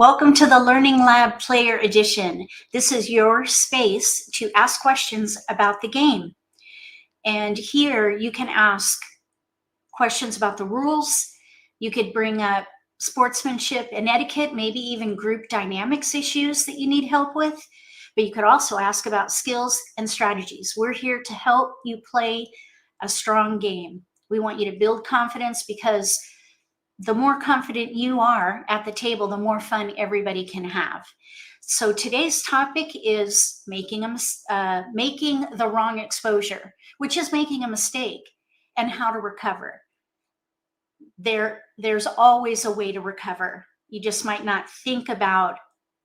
Welcome to the Learning Lab Player Edition. This is your space to ask questions about the game. And here you can ask questions about the rules. You could bring up sportsmanship and etiquette, maybe even group dynamics issues that you need help with. But you could also ask about skills and strategies. We're here to help you play a strong game. We want you to build confidence because the more confident you are at the table, the more fun everybody can have. So today's topic is making the wrong exposure, which is making a mistake, and how to recover. There's always a way to recover. You just might not think about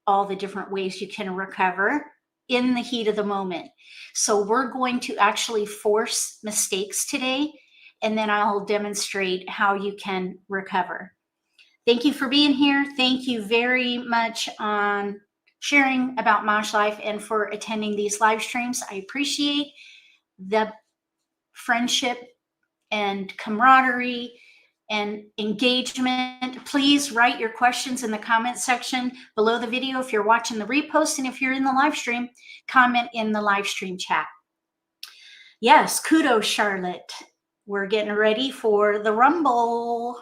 all the different ways you can recover in the heat of the moment. So we're going to actually force mistakes today, and then I'll demonstrate how you can recover. Thank you for being here. Thank you very much on sharing about MAHJLIFE and for attending these live streams. I appreciate the friendship and camaraderie and engagement. Please write your questions in the comment section below the video if you're watching the repost, and if you're in the live stream, comment in the live stream chat. Yes, kudos, Charlotte. We're getting ready for the Rumble.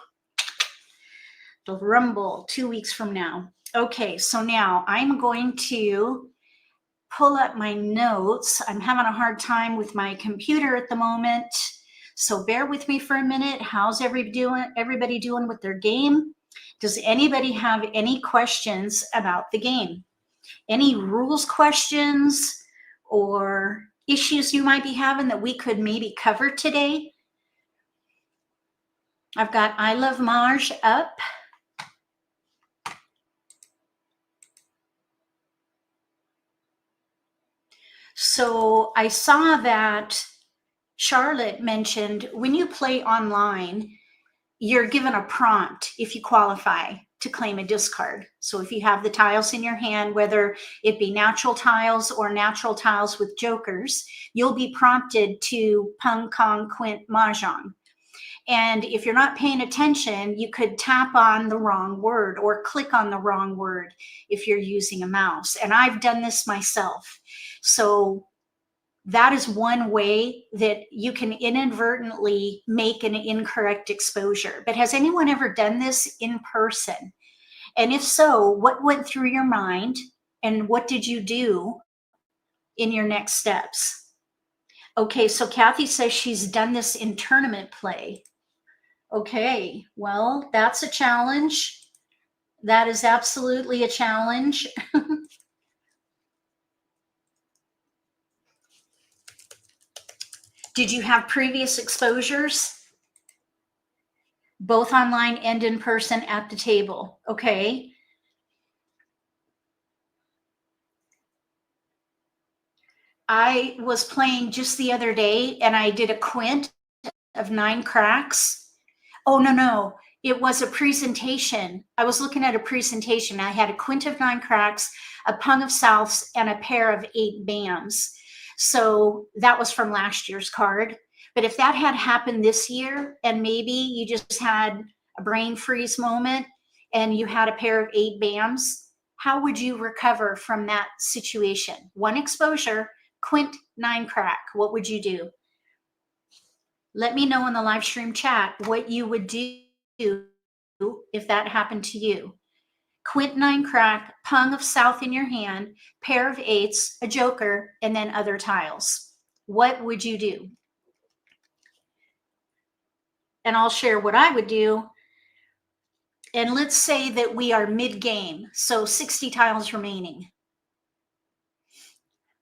The Rumble 2 weeks from now. Okay, so now I'm going to pull up my notes. I'm having a hard time with my computer at the moment, so bear with me for a minute. How's everybody doing with their game? Does anybody have any questions about the game? Any rules questions or issues you might be having that we could maybe cover today? I've got I Love Maj up. So I saw that Charlotte mentioned when you play online, you're given a prompt if you qualify to claim a discard. So if you have the tiles in your hand, whether it be natural tiles or natural tiles with jokers, you'll be prompted to Pung Kong Quint Mah Jongg. And if you're not paying attention, you could tap on the wrong word or click on the wrong word if you're using a mouse. And I've done this myself. So that is one way that you can inadvertently make an incorrect exposure. But has anyone ever done this in person? And if so, what went through your mind and what did you do in your next steps? Okay, so Kathy says she's done this in tournament play. Okay, well, that's a challenge. That is absolutely a challenge. Did you have previous exposures, both online and in person at the table? Okay. I was playing just the other day and I did a quint of 9 cracks. Oh, no. It was a presentation. I was looking at a presentation. I had a quint of 9 cracks, a pung of souths, and a pair of 8 bams. So that was from last year's card. But if that had happened this year, and maybe you just had a brain freeze moment and you had a pair of 8 bams, how would you recover from that situation? 1 exposure, quint, 9 crack. What would you do? Let me know in the live stream chat what you would do if that happened to you. Quint, 9 crack, pung of south in your hand, pair of 8s, a joker, and then other tiles. What would you do? And I'll share what I would do. And let's say that we are mid-game, so 60 tiles remaining.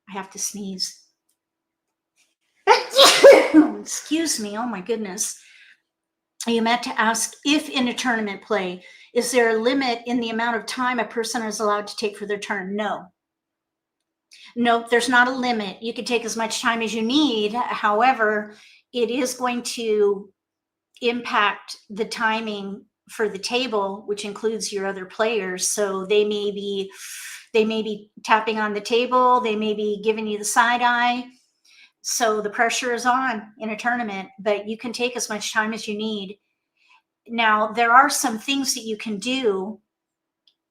I have to sneeze. Excuse me, oh my goodness. You meant to ask if in a tournament play, is there a limit in the amount of time a person is allowed to take for their turn? No. No, there's not a limit. You can take as much time as you need. However, it is going to impact the timing for the table, which includes your other players. So they may be tapping on the table. They may be giving you the side eye. So the pressure is on in a tournament, but you can take as much time as you need. Now, there are some things that you can do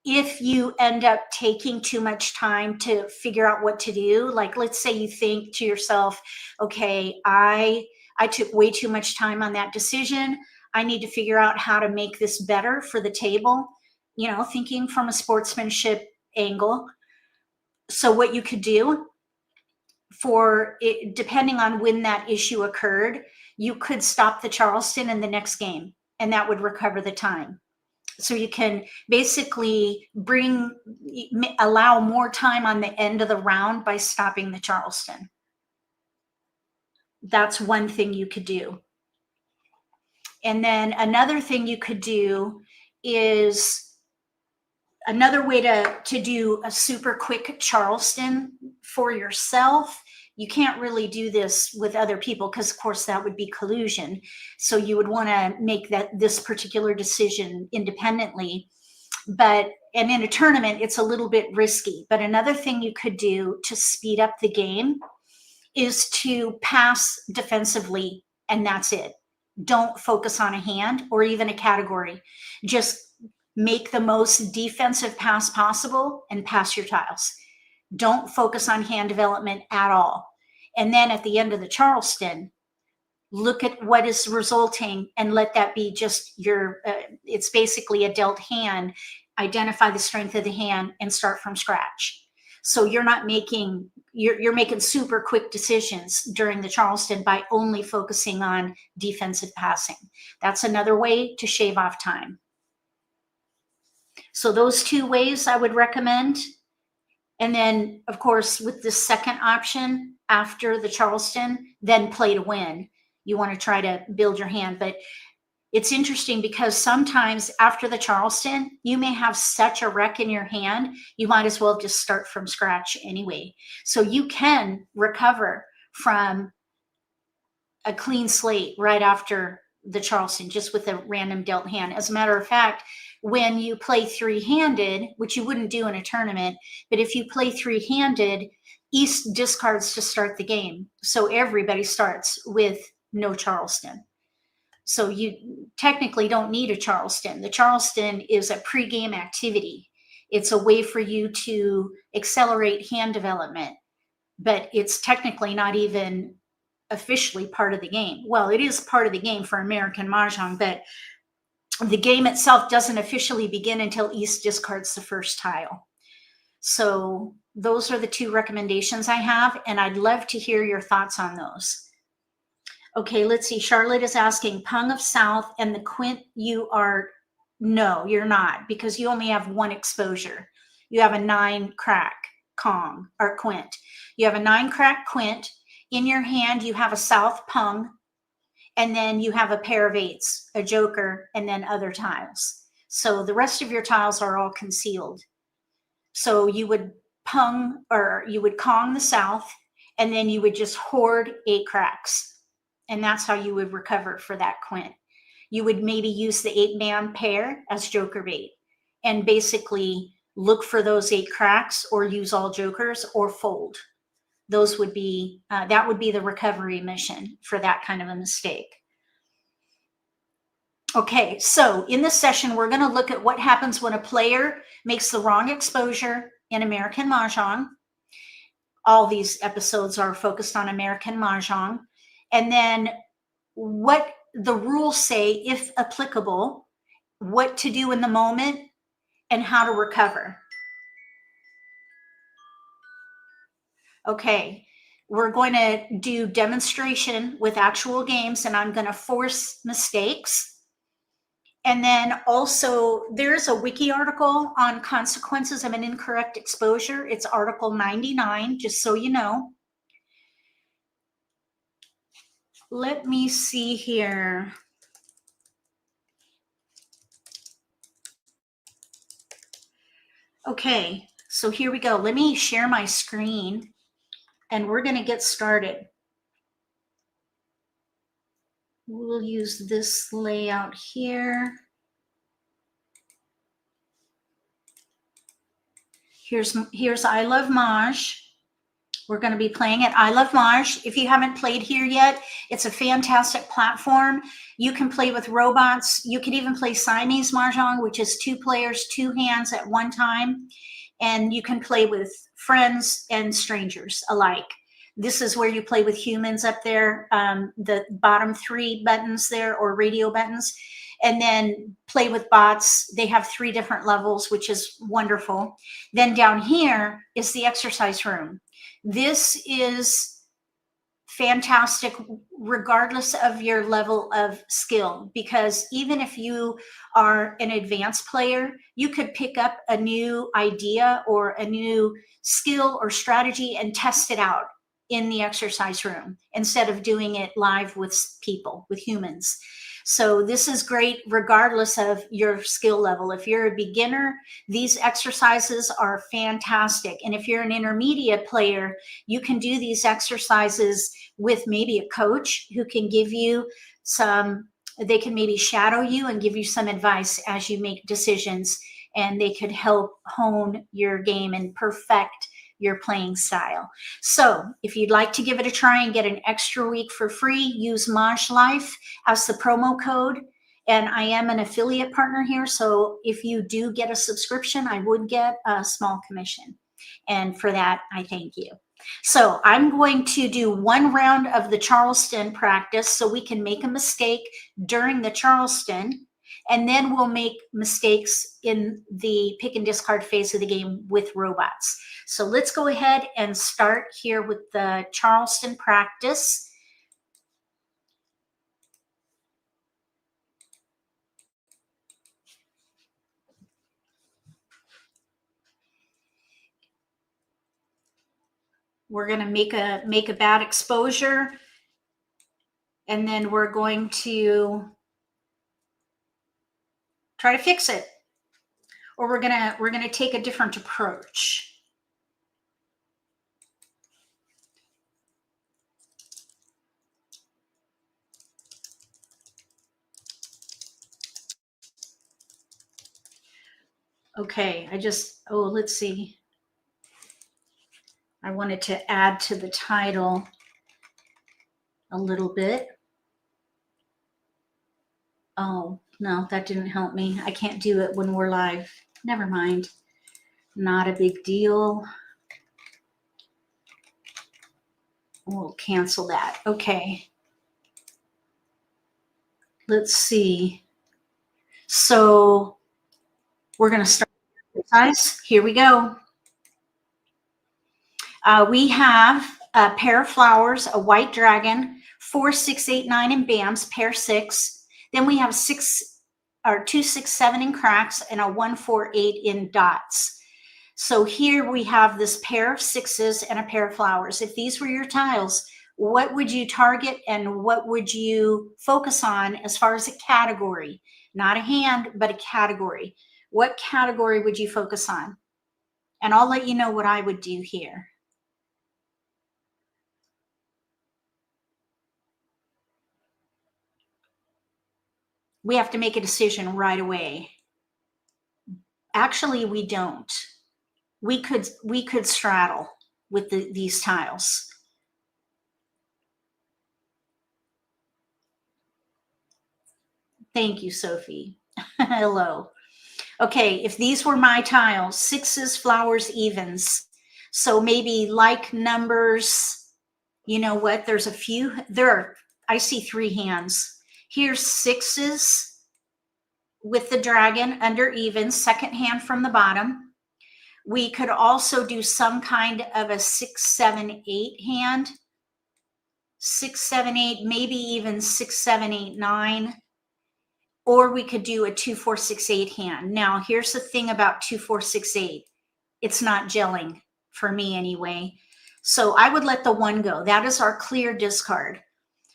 if you end up taking too much time to figure out what to do, like let's say you think to yourself, okay, I took way too much time on that decision. I need to figure out how to make this better for the table, you know, thinking from a sportsmanship angle. So what you could do for it, depending on when that issue occurred, you could stop the Charleston in the next game, and that would recover the time. So you can basically allow more time on the end of the round by stopping the Charleston. That's one thing you could do. And then another thing you could do is another way to do a super quick Charleston for yourself. You can't really do this with other people because, of course, that would be collusion. So you would want to make this particular decision independently. And in a tournament, it's a little bit risky. But another thing you could do to speed up the game is to pass defensively, and that's it. Don't focus on a hand or even a category. Just make the most defensive pass possible and pass your tiles. Don't focus on hand development at all. And then at the end of the Charleston, look at what is resulting and let that be just your, it's basically a dealt hand. Identify the strength of the hand and start from scratch. So you're not making, you're making super quick decisions during the Charleston by only focusing on defensive passing. That's another way to shave off time. So those two ways I would recommend. And then, of course, with the second option after the Charleston, then play to win. You want to try to build your hand. But it's interesting because sometimes after the Charleston, you may have such a wreck in your hand, you might as well just start from scratch anyway. So you can recover from a clean slate right after the Charleston, just with a random dealt hand. As a matter of fact, when you play three-handed, which you wouldn't do in a tournament, but if you play three-handed, East discards to start the game. So everybody starts with no Charleston. So you technically don't need a Charleston. The Charleston is a pregame activity. It's a way for you to accelerate hand development, but it's technically not even officially part of the game. Well, it is part of the game for American Mah Jongg, but the game itself doesn't officially begin until East discards the first tile. So those are the two recommendations I have, and I'd love to hear your thoughts on those. Okay, let's see. Charlotte is asking, Pung of South and the quint you are, no, you're not, because you only have one exposure. You have a 9 crack Kong or quint. You have a 9 crack quint. In your hand, you have a South Pung, and then you have a pair of 8s, a joker, and then other tiles. So the rest of your tiles are all concealed. So you would Pung, or you would Kong the South, and then you would just hoard 8 cracks. And that's how you would recover for that quint. You would maybe use the 8-man pair as joker bait and basically look for those 8 cracks, or use all jokers, or fold. Those would be, that would be the recovery mission for that kind of a mistake. Okay, so in this session, we're going to look at what happens when a player makes the wrong exposure in American Mah Jongg. All these episodes are focused on American Mah Jongg. And then what the rules say, if applicable, what to do in the moment, and how to recover. Okay, we're going to do demonstration with actual games, and I'm going to force mistakes. And then also there's a wiki article on consequences of an incorrect exposure. It's article 99, just so you know. Let me see here. Okay, so here we go. Let me share my screen and we're going to get started. We'll use this layout here. Here's I Love Maj. We're going to be playing it. I Love Maj. If you haven't played here yet, it's a fantastic platform. You can play with robots. You can even play Siamese Mahjong, which is 2 players, 2 hands at one time. And you can play with friends and strangers alike. This is where you play with humans up there, the bottom 3 buttons there, or radio buttons, and then play with bots. They have 3 different levels, which is wonderful. Then down here is the exercise room. This is fantastic regardless of your level of skill, because even if you are an advanced player, you could pick up a new idea or a new skill or strategy and test it out in the exercise room instead of doing it live with people, with humans. So this is great regardless of your skill level. If you're a beginner, these exercises are fantastic. And if you're an intermediate player, you can do these exercises with maybe a coach who can give you some, they can maybe shadow you and give you some advice as you make decisions, and they could help hone your game and perfect your playing style. So if you'd like to give it a try and get an extra week for free, use MAHJLIFE as the promo code. And I am an affiliate partner here, so if you do get a subscription, I would get a small commission. And for that, I thank you. So I'm going to do 1 round of the Charleston practice so we can make a mistake during the Charleston, and then we'll make mistakes in the pick and discard phase of the game with robots. So let's go ahead and start here with the Charleston practice. We're going to make a bad exposure, and then we're going to try to fix it, or we're going to take a different approach. Okay, let's see. I wanted to add to the title a little bit. Oh, no, that didn't help me. I can't do it when we're live. Never mind. Not a big deal. We'll cancel that. Okay. Let's see. So we're going to start the exercise. Here we go. We have a pair of flowers, a white dragon, 4, 6, 8, 9 in BAMs, pair 6. Then we have 2, 6, 7 in cracks, and a 1, 4, 8 in dots. So here we have this pair of 6s and a pair of flowers. If these were your tiles, what would you target and what would you focus on as far as a category? Not a hand, but a category. What category would you focus on? And I'll let you know what I would do here. We have to make a decision right away. Actually, we don't. We could straddle with these tiles. Thank you, Sophie. Hello. Okay, if these were my tiles, 6s, flowers, evens. So maybe like numbers, you know what? There's a few. I see 3 hands. Here's 6s with the dragon under evens, second hand from the bottom. We could also do some kind of a 6, 7, 8 hand. 6, 7, 8, maybe even 6, 7, 8, 9. Or we could do a 2, 4, 6, 8 hand. Now, here's the thing about 2, 4, 6, 8. It's not gelling for me anyway. So I would let the 1 go. That is our clear discard.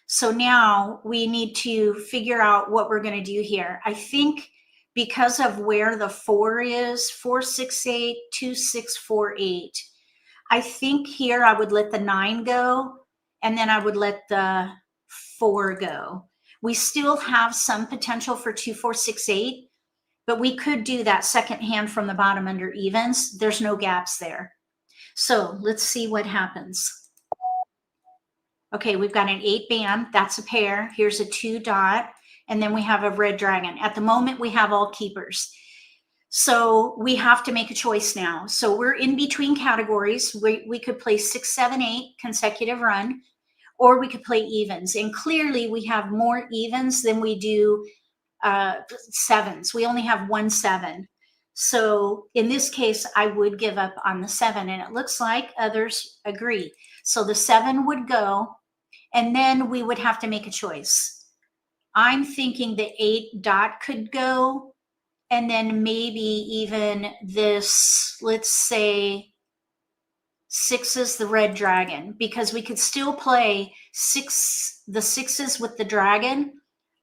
So now we need to figure out what we're going to do here. I think because of where the 4 is, 4, 6, 8, 2, 6, 4, 8. I think here I would let the 9 go, and then I would let the 4 go. We still have some potential for 2, 4, 6, 8, but we could do that second hand from the bottom under evens. There's no gaps there. So let's see what happens. Okay, we've got an 8 bam, that's a pair. Here's a 2 dot, and then we have a red dragon. At the moment, we have all keepers. So we have to make a choice now. So we're in between categories. We could play 6, 7, 8 consecutive run, or we could play evens. And clearly we have more evens than we do sevens. We only have 1 7. So in this case, I would give up on the 7, and it looks like others agree. So the 7 would go, and then we would have to make a choice. I'm thinking the 8 dot could go, and then maybe even this, let's say 6 is the red dragon, because we could still play the 6s with the dragon,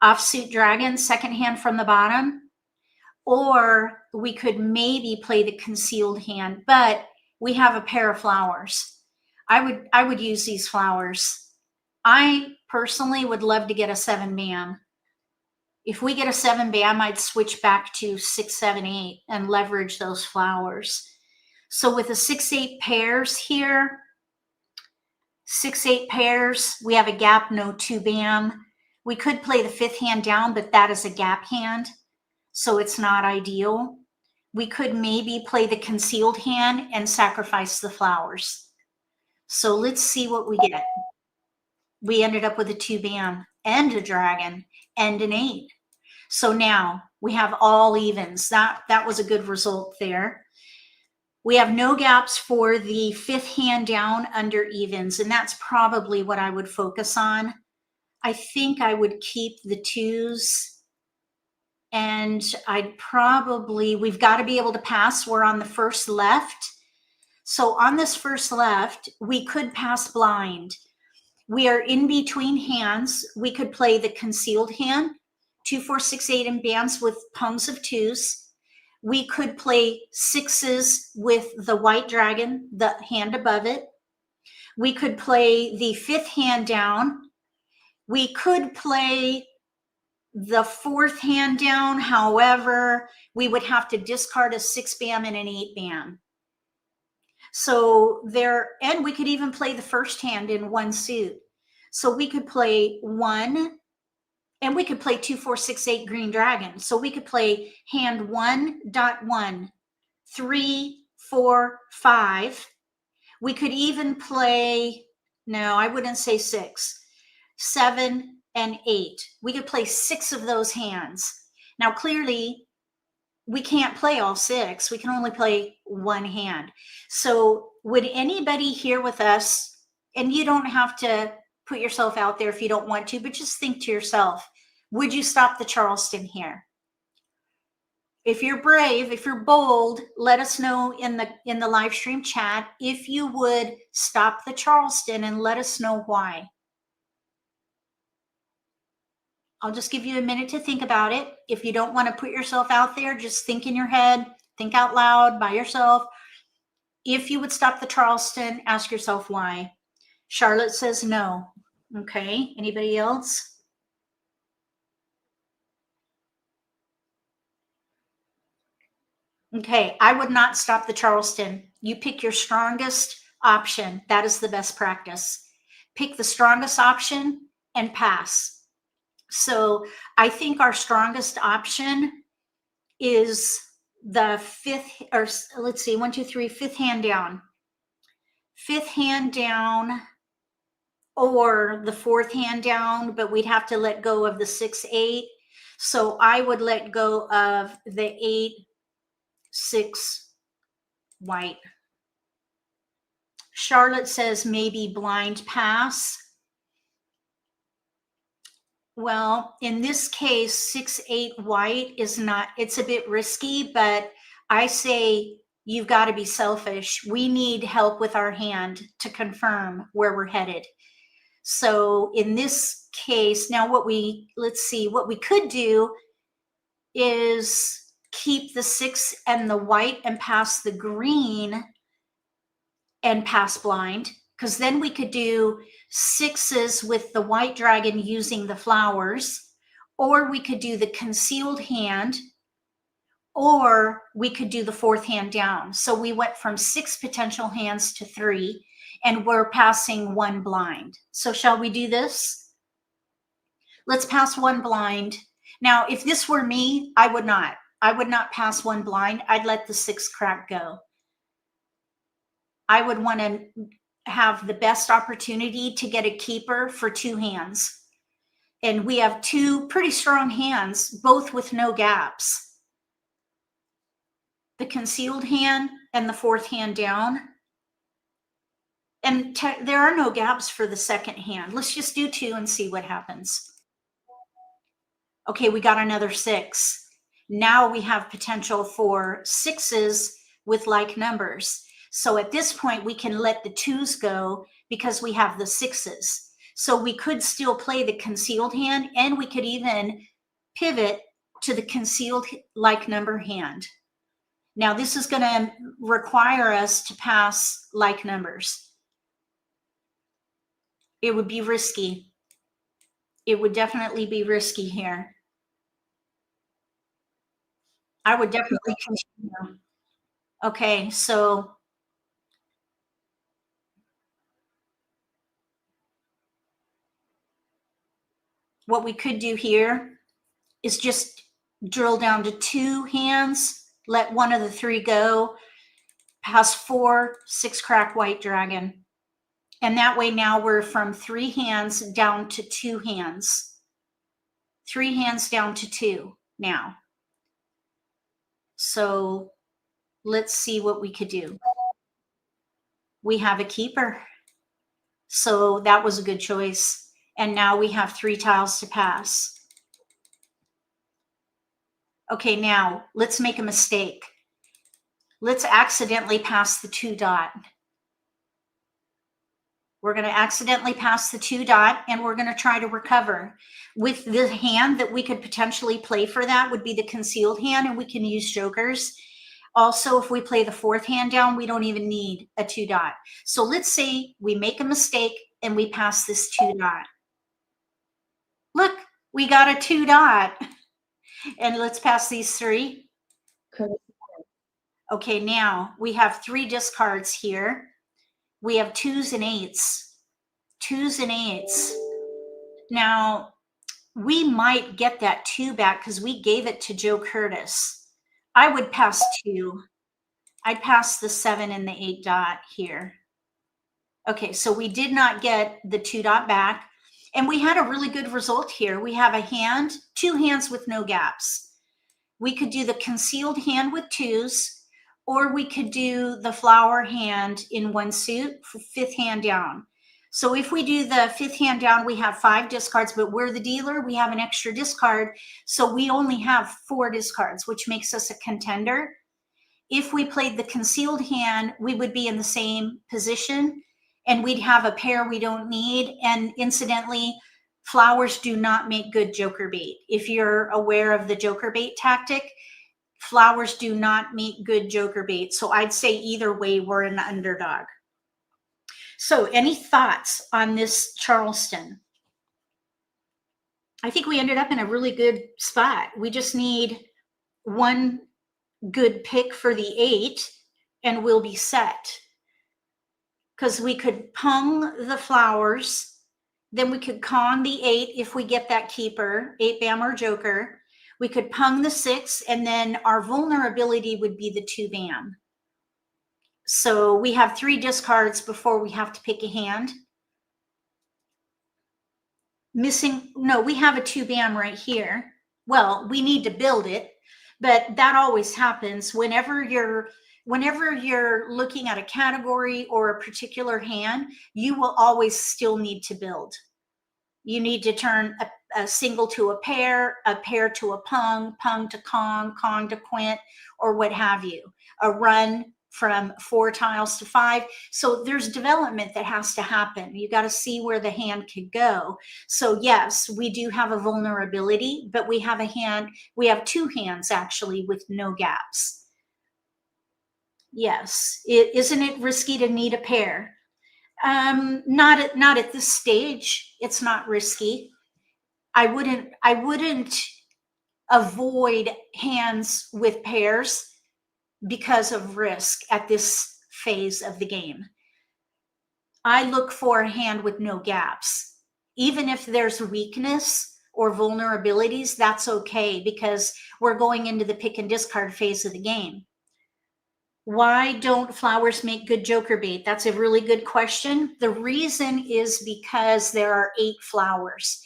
offsuit dragon, second hand from the bottom, or we could maybe play the concealed hand, but we have a pair of flowers. I would use these flowers. I personally would love to get a 7 bam. If we get a 7 bam, I'd switch back to 6, 7, 8 and leverage those flowers. So with the 6, 8 pairs here, 6, 8 pairs, we have a gap, no 2 bam. We could play the 5th hand down, but that is a gap hand, so it's not ideal. We could maybe play the concealed hand and sacrifice the flowers. So let's see what we get. We ended up with a 2 bam and a dragon and an 8. So now we have all evens. That was a good result there. We have no gaps for the 5th hand down under evens, and that's probably what I would focus on. I think I would keep the 2s, and we've got to be able to pass. We're on the first left. So on this first left, we could pass blind. We are in between hands. We could play the concealed hand, 2, 4, 6, 8 in bams with pungs of 2s. We could play 6s with the white dragon, the hand above it. We could play the 5th hand down. We could play the 4th hand down. However, we would have to discard a 6 bam and an 8 bam. So and we could even play the 1st hand in 1 suit. So we could play 1, and we could play 2, 4, 6, 8 green dragon. So we could play hand 1.1, 3, 4, 5. We could even play, no, I wouldn't say 6, 7, and 8. We could play 6 of those hands. Now, clearly, we can't play all 6. We can only play 1 hand. So would anybody here with us, and you don't have to put yourself out there if you don't want to, but just think to yourself, would you stop the Charleston here? If you're brave, if you're bold, let us know in the live stream chat if you would stop the Charleston, and let us know why. I'll just give you a minute to think about it. If you don't want to put yourself out there, just think in your head, think out loud by yourself. If you would stop the Charleston, ask yourself why. Charlotte says no. Okay, anybody else? Okay, I would not stop the Charleston. You pick your strongest option. That is the best practice. Pick the strongest option and pass. So I think our strongest option is the 5th, or let's see, 1, 2, 3, 5th hand down. 5th hand down, or the 4th hand down, but we'd have to let go of the 6, 8. So I would let go of the 8, 6 white. Charlotte says maybe blind pass. Well, in this case, 6, 8 white is not, it's a bit risky, but I say you've got to be selfish. We need help with our hand to confirm where we're headed. So in this case, now let's see, what we could do is keep the 6 and the white and pass the green and pass blind, because then we could do 6s with the white dragon using the flowers, or we could do the concealed hand, or we could do the fourth hand down. So we went from 6 potential hands to 3, and we're passing 1 blind. So shall we do this? Let's pass 1 blind. Now, if this were me, I would not. I would not pass 1 blind. I'd let the 6 crack go. I would want to have the best opportunity to get a keeper for 2 hands. And we have 2 pretty strong hands, both with no gaps. The concealed hand and the fourth hand down. And there are no gaps for the second hand. Let's just do 2 and see what happens. Okay, we got another 6. Now we have potential for 6s with like numbers. So at this point, we can let the 2s go because we have the 6s. So we could still play the concealed hand, and we could even pivot to the concealed like number hand. Now this is going to require us to pass like numbers. It would be risky. It would definitely be risky here. I would definitely continue. Okay, so what we could do here is just drill down to 2 hands, let one of the 3 go, pass 4, 6 crack white dragon. And that way now we're from 3 hands down to 2 hands. 3 hands down to 2 now. So let's see what we could do. We have a keeper. So that was a good choice. And now we have 3 tiles to pass. Okay, now let's make a mistake. Let's accidentally pass the 2 dot. We're going to accidentally pass the 2 dot, and we're going to try to recover. With the hand that we could potentially play for that would be the concealed hand, and we can use jokers. Also, if we play the fourth hand down, we don't even need a 2 dot. So let's say we make a mistake and we pass this 2 dot. Look, we got a 2 dot. And let's pass these 3. Okay, now we have 3 discards here. We have 2s and 8s. 2s and 8s. Now, we might get that 2 back because we gave it to Joe Curtis. I would pass 2. I'd pass the 7 and the 8 dot here. Okay, so we did not get the 2 dot back. And we had a really good result here. We have a hand, 2 hands with no gaps. We could do the concealed hand with 2s, or we could do the flower hand in 1 suit, 5th hand down. So if we do the 5th hand down, we have 5 discards, but we're the dealer. We have an extra discard. So we only have 4 discards, which makes us a contender. If we played the concealed hand, we would be in the same position, and we'd have a pair we don't need. And incidentally, flowers do not make good joker bait. If you're aware of the joker bait tactic, flowers do not make good joker bait. So I'd say either way, we're an underdog. So any thoughts on this Charleston? I think we ended up in a really good spot. We just need 1 good pick for the 8 and we'll be set. Because we could pung the flowers, then we could con the 8 if we get that keeper, 8 bam or joker. We could pung the 6, and then our vulnerability would be the 2 bam. So we have 3 discards before we have to pick a hand. Missing, no, we have a 2 bam right here. Well, we need to build it, but that always happens whenever you're looking at a category or a particular hand. You will always still need to build. You need to turn a single to a pair to a pung to Kong to quint, or what have you. A run from 4 tiles to 5. So there's development that has to happen. You got to see where the hand could go. So yes, we do have a vulnerability, but we have a hand, we have 2 hands actually with no gaps. Yes, isn't it risky to need a pair? Not at this stage. It's not risky. I wouldn't avoid hands with pairs because of risk at this phase of the game. I look for a hand with no gaps. Even if there's weakness or vulnerabilities, that's okay because we're going into the pick and discard phase of the game. Why don't flowers make good joker bait? That's a really good question. The reason is because there are 8 flowers,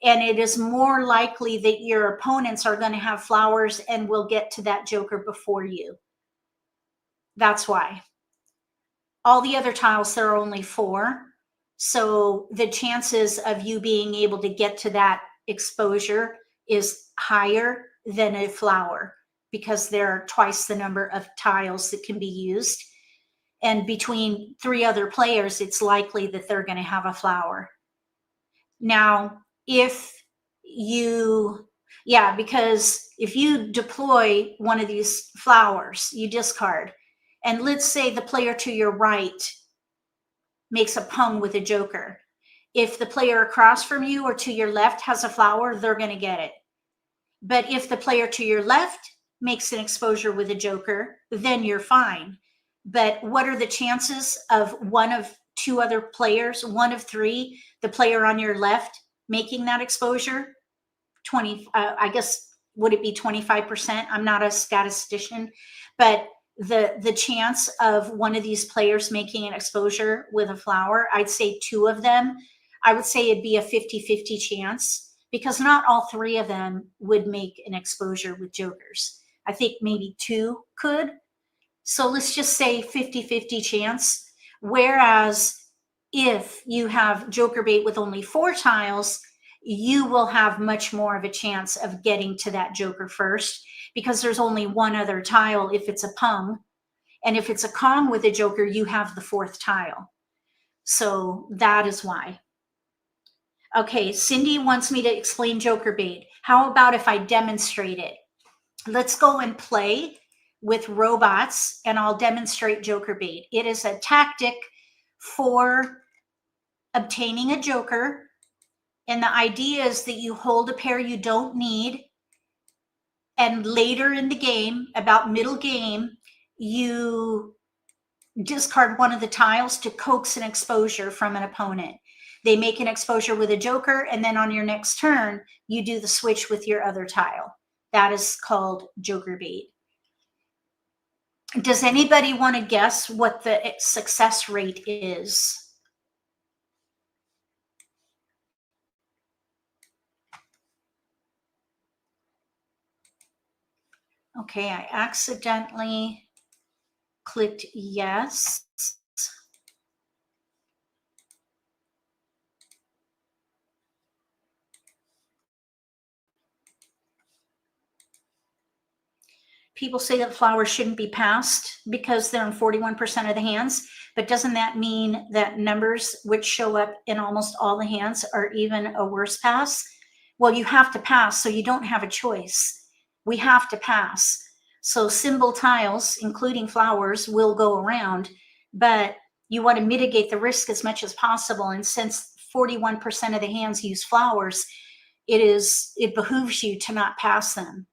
and it is more likely that your opponents are going to have flowers and will get to that joker before you. That's why. All the other tiles, there are only 4. So the chances of you being able to get to that exposure is higher than a flower because there are twice the number of tiles that can be used. And between 3 other players, it's likely that they're going to have a flower. Now, if you, because if you deploy one of these flowers, you discard, and let's say the player to your right makes a pung with a joker. If the player across from you or to your left has a flower, they're going to get it. But if the player to your left makes an exposure with a joker, then you're fine. But what are the chances of one of 2 other players, 1 of 3, the player on your left making that exposure? 20, I guess, would it be 25%? I'm not a statistician, but the chance of one of these players making an exposure with a flower, I'd say 2 of them, I would say it'd be a 50-50 chance because not all 3 of them would make an exposure with jokers. I think maybe 2 could. So let's just say 50-50 chance. Whereas if you have joker bait with only 4 tiles, you will have much more of a chance of getting to that joker first because there's only 1 other tile if it's a pung. And if it's a Kong with a joker, you have the 4th tile. So that is why. Okay, Cindy wants me to explain joker bait. How about if I demonstrate it? Let's go and play with robots and I'll demonstrate joker bait. It is a tactic for obtaining a joker. And the idea is that you hold a pair you don't need. And later in the game, about middle game, you discard one of the tiles to coax an exposure from an opponent. They make an exposure with a joker, and then on your next turn, you do the switch with your other tile. That is called joker bait. Does anybody want to guess what the success rate is? Okay, I accidentally clicked yes. People say that flowers shouldn't be passed because they're in 41% of the hands, but doesn't that mean that numbers which show up in almost all the hands are even a worse pass? Well, you have to pass, so you don't have a choice. We have to pass. So symbol tiles, including flowers, will go around, but you want to mitigate the risk as much as possible. And since 41% of the hands use flowers, it behooves you to not pass them.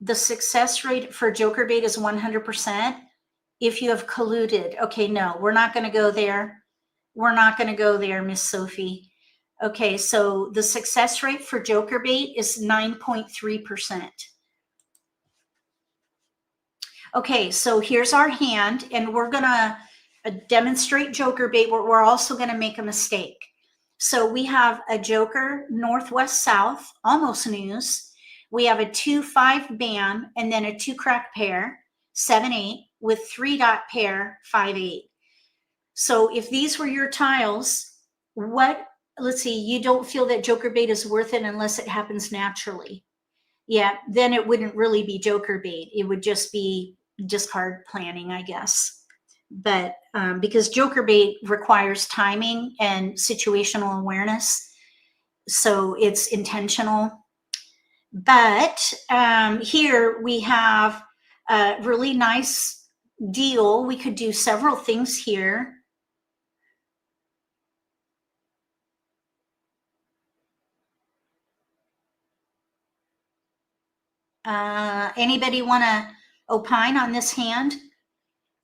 The success rate for joker bait is 100% if you have colluded. Okay, no, we're not going to go there. We're not going to go there, Miss Sophie. Okay, so the success rate for joker bait is 9.3%. Okay, so here's our hand, and we're going to demonstrate joker bait, but we're also going to make a mistake. So we have a joker northwest south, almost news. We have a 2-5 bam, and then a 2 crack pair, 7-8, with 3 dot pair, 5-8. So if these were your tiles, let's see, you don't feel that joker bait is worth it unless it happens naturally. Yeah, then it wouldn't really be joker bait. It would just be discard planning, I guess. But because joker bait requires timing and situational awareness, so it's intentional. But here we have a really nice deal. We could do several things here. Anybody want to opine on this hand?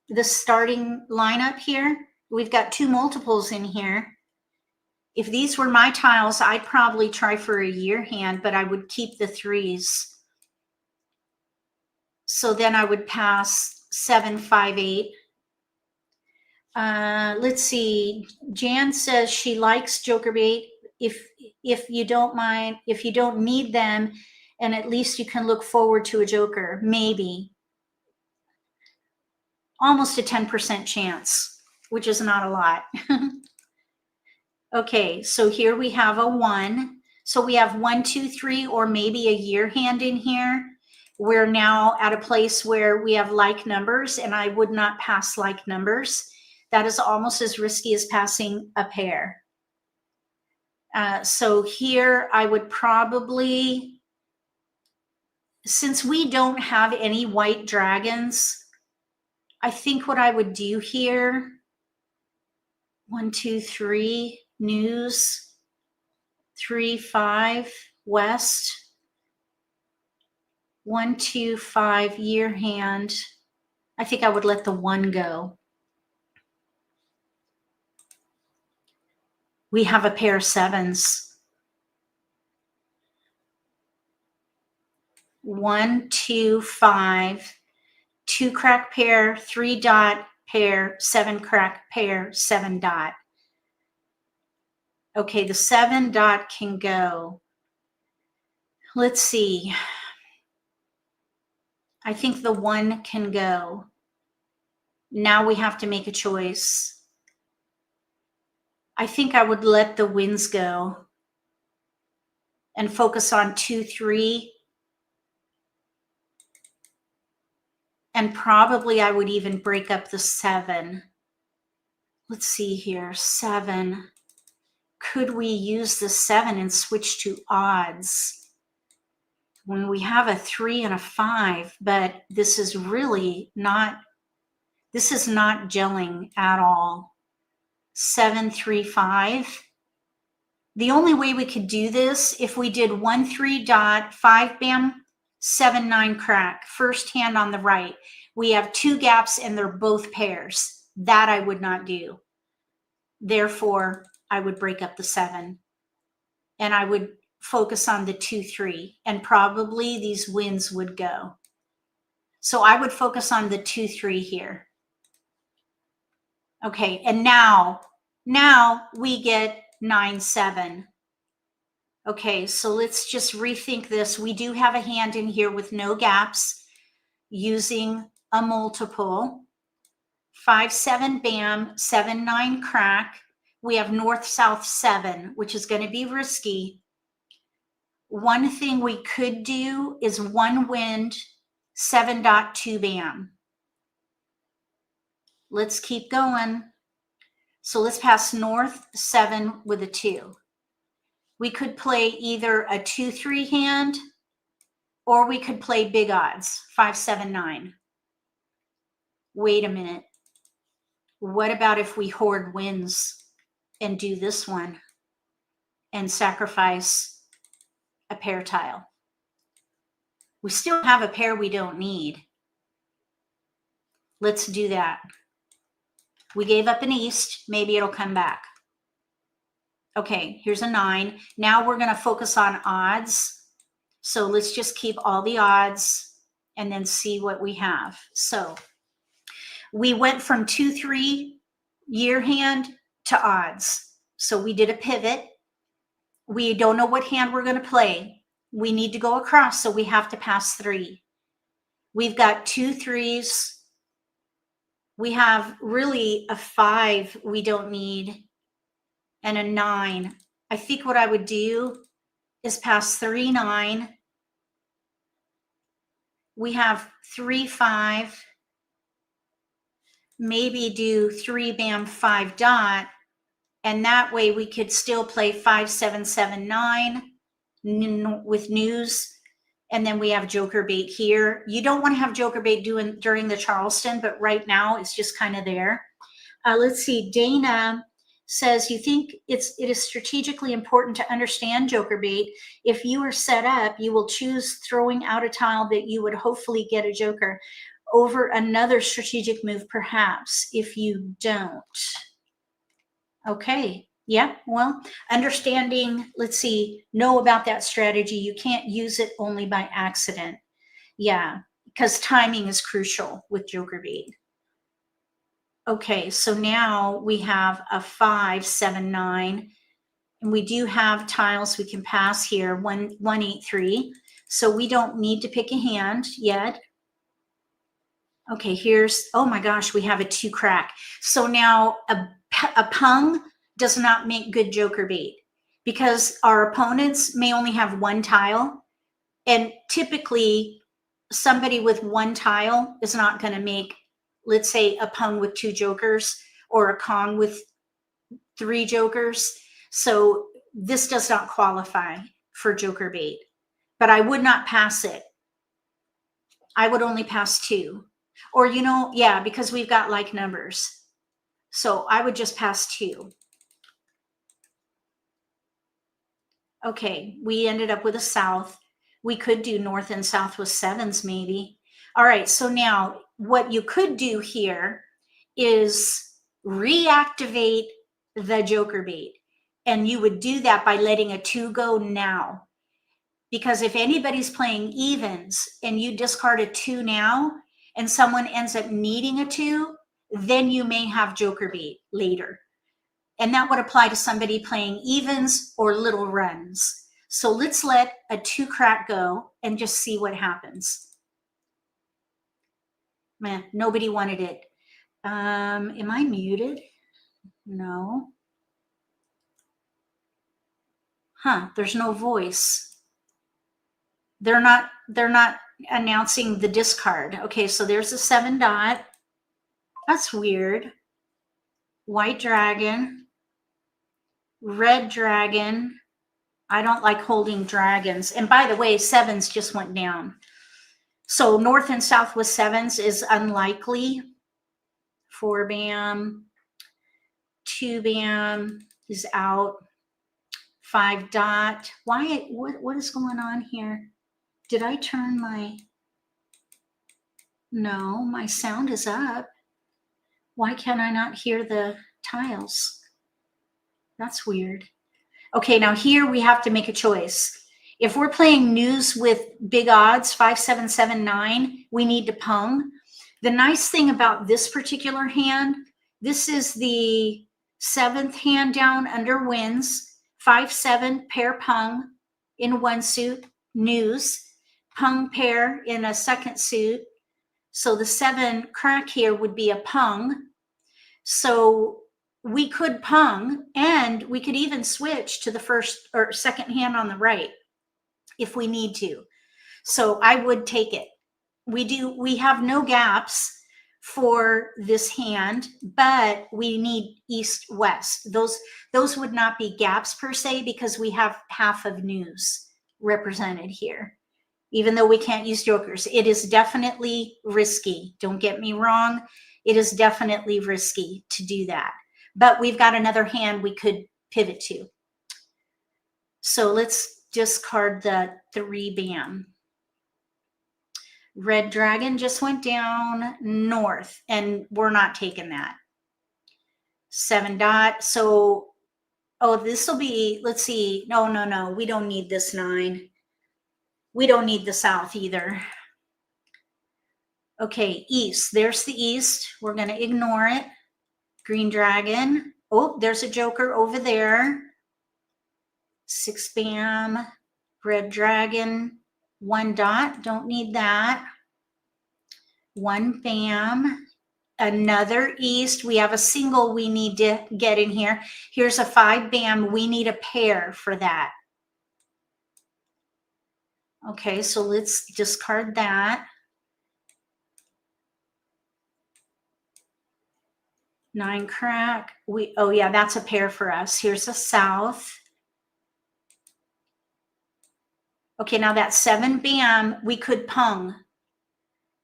The starting lineup here, we've got 2 multiples in here. If these were my tiles, I'd probably try for a year hand, but I would keep the 3s. So then I would pass 7, 5, 8. Let's see. Jan says she likes joker bait. If you don't mind, if you don't need them, and at least you can look forward to a joker, maybe. Almost a 10% chance, which is not a lot. Okay, so here we have a 1. So we have 1, 2, 3, or maybe a year hand in here. We're now at a place where we have like numbers, and I would not pass like numbers. That is almost as risky as passing a pair. So here I would probably, since we don't have any white dragons, I think what I would do here, 1, 2, 3, news, 3, 5, west, 1, 2, 5, year hand. I think I would let the 1 go. We have a pair of 7s. 1, 2, 5, 2 crack pair, 3 dot pair, 7 crack pair, 7 dot. Okay, the 7 dot can go. Let's see. I think the 1 can go. Now we have to make a choice. I think I would let the winds go and focus on 2, 3. And probably I would even break up the 7. Let's see here, 7. Could we use the 7 and switch to odds? When we have a 3 and a 5, but this is really not, this is not gelling at all. 7, 3, 5. The only way we could do this, if we did 1, 3 dot, 5 bam, 7, 9 crack, first hand on the right. We have 2 gaps and they're both pairs. That I would not do. Therefore, I would break up the 7. And I would focus on the 2, 3. And probably these winds would go. So I would focus on the 2, 3 here. Okay, and now we get 9, 7. Okay, so let's just rethink this. We do have a hand in here with no gaps using a multiple. 5, 7 bam, 7, 9 crack. We have north, south 7, which is going to be risky. One thing we could do is 1 wind, 7 dot, 2 bam. Let's keep going. So let's pass north 7 with a 2. We could play either a 2, 3 hand, or we could play big odds, 5, 7, 9. Wait a minute. What about if we hoard wins and do this one and sacrifice a pair tile? We still have a pair we don't need. Let's do that. We gave up an east. Maybe it'll come back. Okay, here's a 9. Now we're going to focus on odds. So let's just keep all the odds and then see what we have. So we went from 2, 3 year hand to odds. So we did a pivot. We don't know what hand we're going to play. We need to go across, so we have to pass 3. We've got 2 3s. We have really a 5 we don't need and a 9. I think what I would do is pass 3, 9. We have 3, 5. Maybe do 3 bam, 5 dot. And that way we could still play 5, 7, 7, 9 with news. And then we have joker bait here. You don't want to have joker bait during the Charleston, but right now it's just kind of there. Let's see, Dana says you think it is strategically important to understand joker bait. If you are set up, you will choose throwing out a tile that you would hopefully get a joker over another strategic move, perhaps. If you don't, okay, yeah, well, understanding, let's see, know about that strategy. You can't use it only by accident. Yeah, because timing is crucial with joker bait. Okay, so now we have a 5, 7, 9, and we do have tiles we can pass here, 1, 1, 8, 3. So we don't need to pick a hand yet. Okay, here's, oh my gosh, we have a 2 crack. So now a pung does not make good joker bait because our opponents may only have 1 tile, and typically somebody with 1 tile is not going to make, let's say, a pung with 2 jokers or a kong with 3 jokers. So this does not qualify for joker bait, but I would not pass it. I would only pass 2, or, you know, yeah, because we've got like numbers. So I would just pass 2. Okay, we ended up with a south. We could do north and south with 7s maybe. All right, so now what you could do here is reactivate the joker bait. And you would do that by letting a 2 go now. Because if anybody's playing evens and you discard a 2 now and someone ends up needing a 2, then you may have joker bait later. And that would apply to somebody playing evens or little runs. So let's let a 2 crack go and just see what happens. Man, nobody wanted it. Am I muted? No. Huh, there's no voice. They're not announcing the discard. Okay, so there's a 7 dot. That's weird. White dragon. Red dragon. I don't like holding dragons. And by the way, 7s just went down. So north and south with 7s is unlikely. 4 bam. 2 bam is out. 5 dot. Why? What is going on here? Did I turn my... No, my sound is up. Why can I not hear the tiles? That's weird. Okay, now here we have to make a choice. If we're playing news with big odds, 5, 7, 7, 9, we need to pung. The nice thing about this particular hand, this is the 7th hand down under wins, 5, 7, pair pung in 1 suit, news, pung pair in a 2nd suit. So the 7 crack here would be a pung. So we could pung, and we could even switch to the 1st or 2nd hand on the right if we need to. So I would take it. We have no gaps for this hand, but we need east west. Those would not be gaps per se because we have half of news represented here. Even though we can't use jokers, it is definitely risky. Don't get me wrong. It is definitely risky to do that. But we've got another hand we could pivot to. So let's discard the 3 bam. Red dragon just went down north, and we're not taking that. 7 dot. So, oh, this will be, let's see. No. We don't need this 9. We don't need the south either. Okay, east. There's the east. We're going to ignore it. Green dragon. Oh, there's a joker over there. 6 bam. Red dragon. 1 dot. Don't need that. 1 bam. Another east. We have a single we need to get in here. Here's a 5 bam. We need a pair for that. Okay, so let's discard that. 9 crack. Oh yeah, that's a pair for us. Here's a south. Okay, now that 7 bam, we could pung,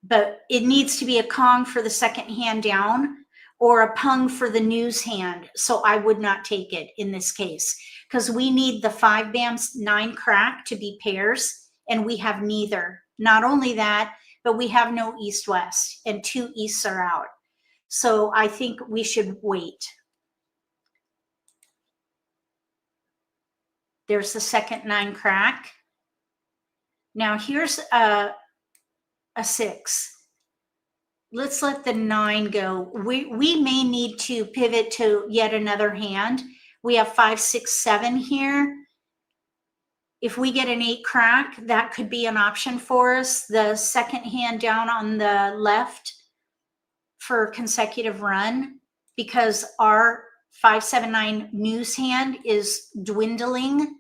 but it needs to be a kong for the 2nd hand down, or a pung for the news hand. So I would not take it in this case because we need the 5 bams, 9 crack to be pairs, and we have neither. Not only that, but we have no east-west, and 2 easts are out. So I think we should wait. There's the second 9 crack. Now here's a 6. Let's let the 9 go. We may need to pivot to yet another hand. We have 5, 6, 7 here. If we get an 8 crack, that could be an option for us. The second hand down on the left for consecutive run, because our 5, 7, 9 news hand is dwindling.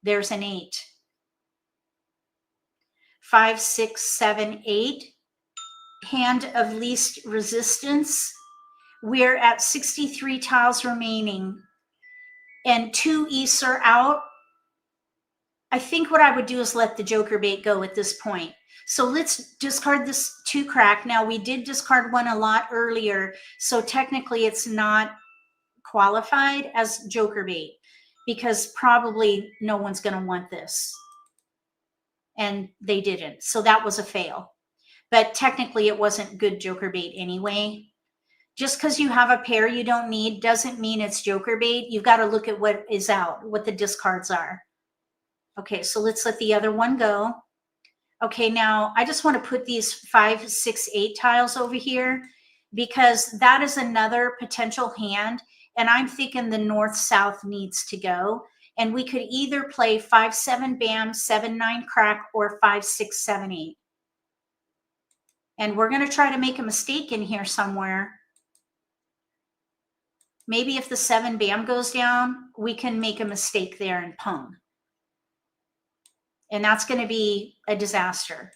There's an 8. 5, 6, 7, 8. Hand of least resistance. We're at 63 tiles remaining and 2 easts are out. I think what I would do is let the joker bait go at this point. So let's discard this 2 crack. Now we did discard 1 a lot earlier, so technically it's not qualified as joker bait because probably no one's going to want this. And they didn't. So that was a fail. But technically it wasn't good joker bait anyway. Just because you have a pair you don't need doesn't mean it's joker bait. You've got to look at what is out, what the discards are. Okay, so let's let the other one go. Okay, now I just want to put these 5, 6, 8 tiles over here because that is another potential hand. And I'm thinking the north-south needs to go. And we could either play 5, 7 bam, 7, 9 crack, or 5, 6, 7, 8. And we're going to try to make a mistake in here somewhere. Maybe if the 7 bam goes down, we can make a mistake there and pung. And that's going to be a disaster.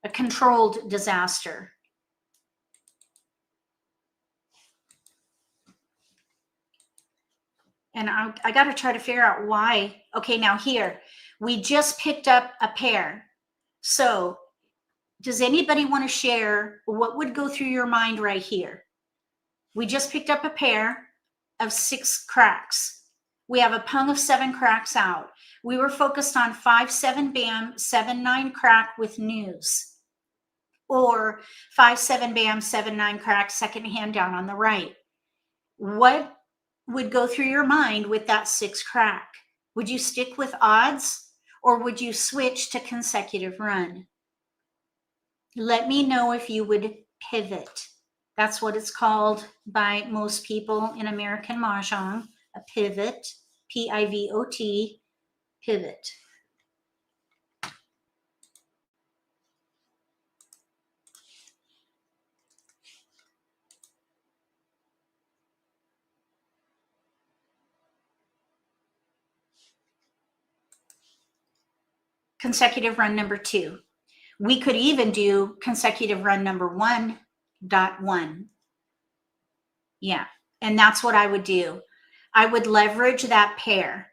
A controlled disaster. And I got to try to figure out why. Okay, now here, we just picked up a pair. So does anybody want to share what would go through your mind right here? We just picked up a pair of 6 cracks. We have a pung of 7 cracks out. We were focused on 5, 7 bam, 7, 9 crack with news. Or 5, 7 bam, 7, 9 crack, second hand down on the right. What would go through your mind with that 6 crack? Would you stick with odds or would you switch to consecutive run? Let me know if you would pivot. That's what it's called by most people in American Mah Jongg, a pivot, P-I-V-O-T, pivot. Consecutive run number 2. We could even do consecutive run number 1.1. Yeah, and that's what I would do. I would leverage that pair.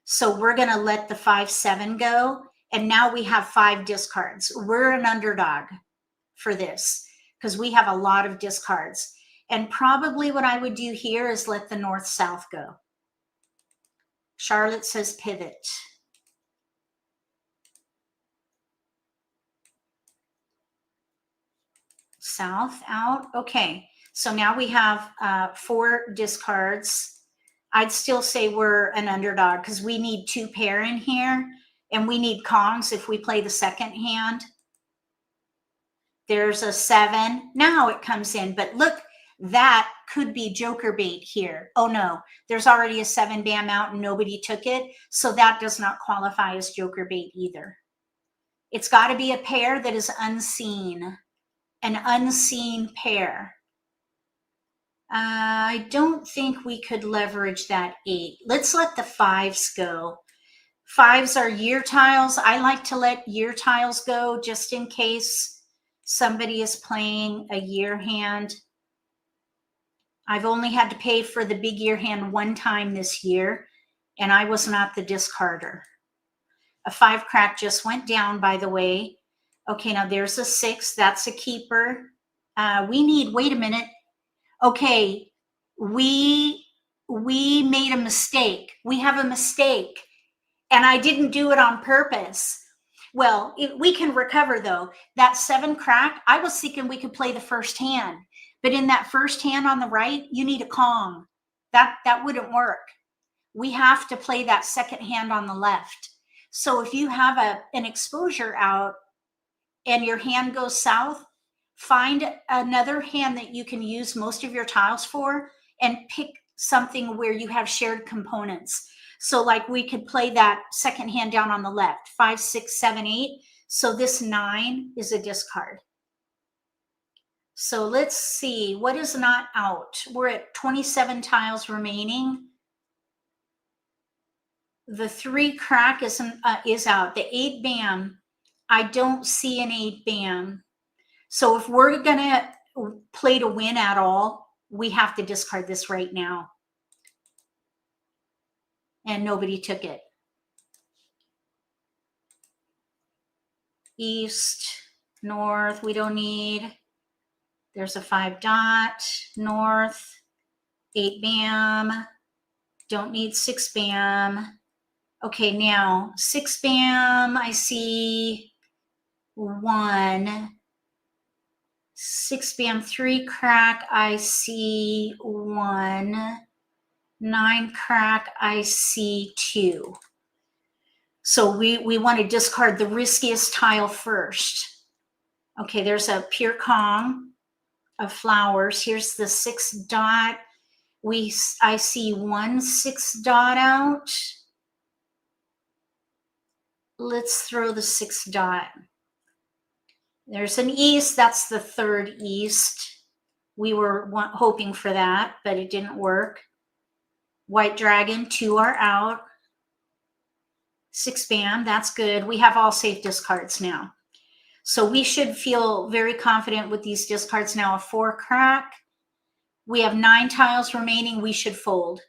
So we're going to let the 5, 7 go. And now we have 5 discards. We're an underdog for this because we have a lot of discards. And probably what I would do here is let the north-south go. Charlotte says pivot. South out. Okay, so now we have 4 discards. I'd still say we're an underdog because we need 2 pair in here and we need Kongs if we play the second hand. There's a 7. Now it comes in, but look, that could be joker bait here. Oh no, there's already a 7 bam out and nobody took it. So that does not qualify as joker bait either. It's got to be a pair that is unseen. An unseen pair. I don't think we could leverage that 8. Let's let the 5s go. 5s are year tiles. I like to let year tiles go just in case somebody is playing a year hand. I've only had to pay for the big year hand 1 time this year, and I was not the discarder. A 5 crack just went down, by the way. Okay, now there's a 6. That's a keeper. We need, wait a minute. Okay, we made a mistake. We have a mistake, and I didn't do it on purpose. Well, we can recover though. That 7 crack, I was thinking we could play the first hand, but in that first hand on the right, you need a Kong. That wouldn't work. We have to play that second hand on the left. So if you have an exposure out and your hand goes south, find another hand that you can use most of your tiles for and pick something where you have shared components. So like we could play that second hand down on the left, 5, 6, 7, 8. So this 9 is a discard. So let's see, what is not out? We're at 27 tiles remaining. The 3 crack is out. The 8 bam, I don't see an 8 bam. So if we're gonna play to win at all, we have to discard this right now. And nobody took it. East, north, we don't need. There's a 5 dot, north, 8 bam, don't need 6 bam. Okay, now 6 bam, I see 1. 6 bam, 3 crack, I see 1. 9 crack, I see 2. So we want to discard the riskiest tile first. Okay, there's a pure Kong of flowers. Here's the 6 dot. I see 1 6 dot out. Let's throw the 6 dot. There's an east. That's the 3rd east. We were hoping for that, but it didn't work. White dragon, 2 are out. 6 bam, that's good. We have all safe discards now. So we should feel very confident with these discards now. A 4 crack. We have 9 tiles remaining. We should fold.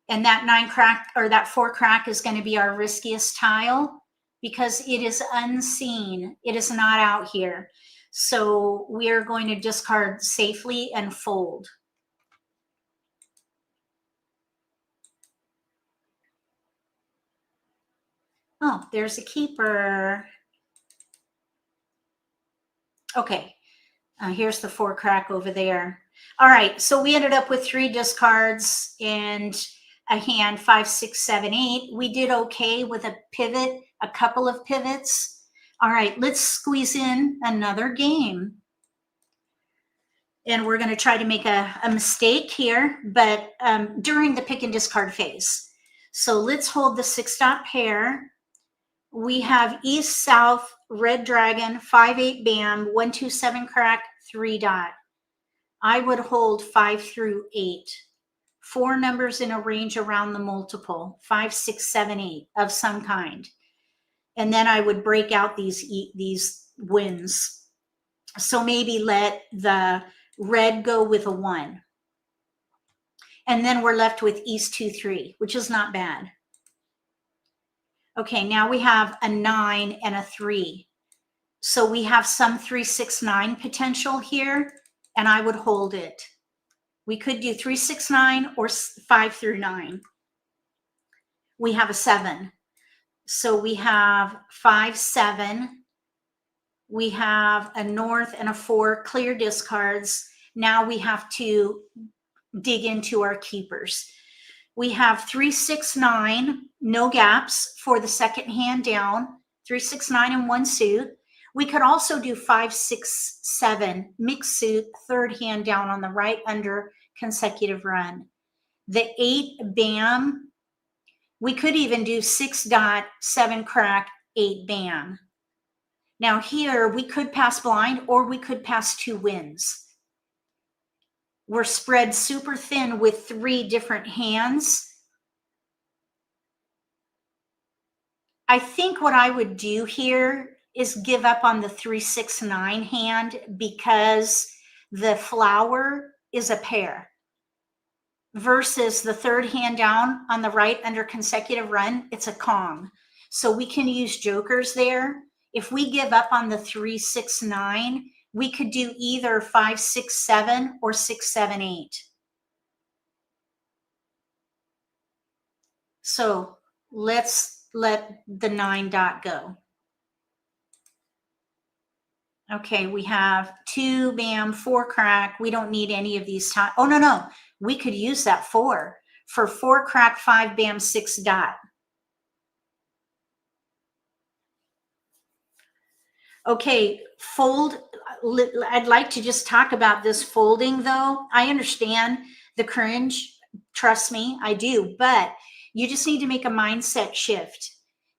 And that 9 crack or that 4 crack is going to be our riskiest tile because it is unseen. It is not out here. So we are going to discard safely and fold. Oh, there's a keeper. Okay, here's the 4 crack over there. All right, so we ended up with 3 discards and a hand, 5, 6, 7, 8. We did okay with a pivot, a couple of pivots. All right, let's squeeze in another game. And we're going to try to make a mistake here, but during the pick and discard phase. So let's hold the 6 dot pair. We have east, south, red dragon, 5, 8 bam, 1, 2, 7 crack, 3 dot. I would hold 5 through 8. 4 numbers in a range around the multiple, 5, 6, 7, 8 of some kind. And then I would break out these wins. So maybe let the red go with a 1. And then we're left with east 2, 3, which is not bad. Okay, now we have a 9 and a 3. So we have some 3, 6, 9 potential here, and I would hold it. We could do 3, 6, 9 or 5 through 9. We have a 7. So we have 5, 7. We have a north and a 4 clear discards. Now we have to dig into our keepers. We have 3, 6, 9, no gaps for the second hand down, 3, 6, 9 and 1 suit. We could also do 5, 6, 7, mixed suit, third hand down on the right under consecutive run. The 8 bam, we could even do 6 dot, 7 crack, 8 bam. Now here we could pass blind or we could pass 2 wins. We're spread super thin with 3 different hands. I think what I would do here is give up on the 3, 6, 9 hand because the flower is a pair versus the third hand down on the right under consecutive run, it's a Kong. So we can use jokers there. If we give up on the 3, 6, 9, we could do either 5, 6, 7 or 6, 7, 8. So let's let the 9 dot go. Okay, we have 2, bam, 4 crack. We don't need any of these time. Oh, no. We could use that 4 for 4 crack, 5, bam, 6 dot. Okay, fold. I'd like to just talk about this folding though. I understand the cringe. Trust me, I do. But you just need to make a mindset shift,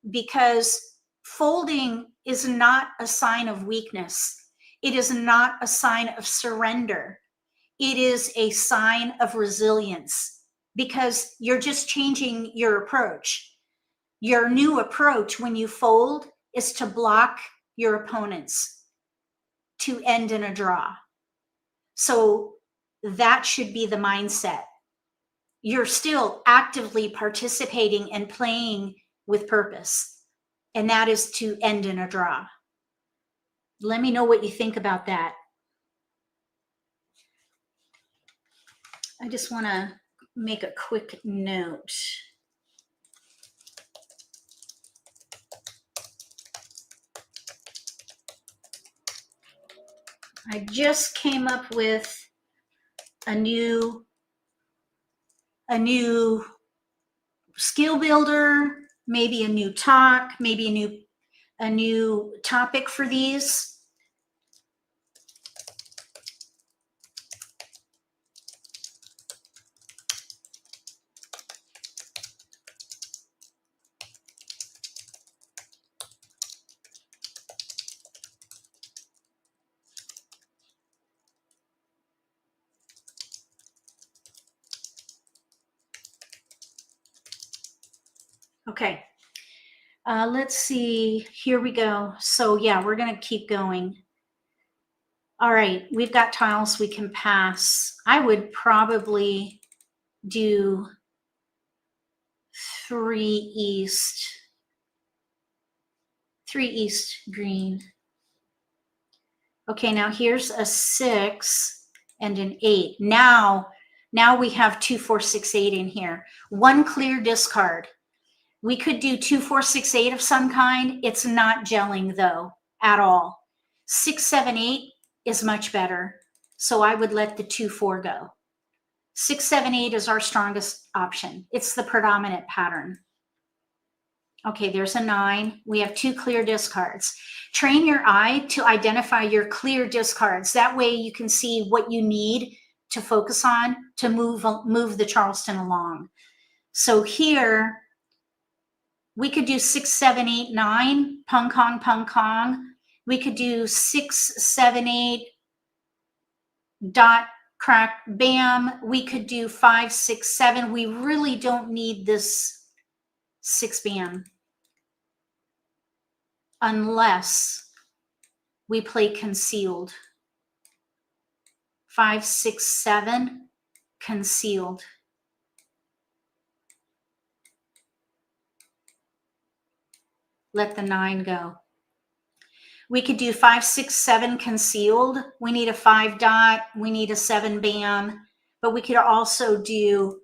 because folding is not a sign of weakness. It is not a sign of surrender. It is a sign of resilience, because you're just changing your approach. Your new approach when you fold is to block your opponents, to end in a draw. So that should be the mindset. You're still actively participating and playing with purpose, and that is to end in a draw. Let me know what you think about that. I just want to make a quick note. I just came up with a new skill builder, maybe a new talk, maybe a new topic for these. Okay, let's see, here we go. So yeah, we're gonna keep going. All right, we've got tiles we can pass. I would probably do 3 east green. Okay, now here's a 6 and an 8. Now we have 2, 4, 6, 8 in here. 1 clear discard. We could do 2, 4, 6, 8 of some kind. It's not gelling though at all. 6, 7, 8 is much better. So I would let the 2, 4 go. 6, 7, 8 is our strongest option. It's the predominant pattern. Okay, there's a 9. We have 2 clear discards. Train your eye to identify your clear discards. That way you can see what you need to focus on to move the Charleston along. So here, we could do 6, 7, 8, 9, pung kong, pung kong. We could do 6, 7, 8, dot, crack, bam. We could do 5, 6, 7. We really don't need this 6 bam unless we play concealed. 5, 6, 7, concealed. Let the 9 go. We could do 5, 6, 7 concealed. We need a 5 dot. We need a 7 bam. But we could also do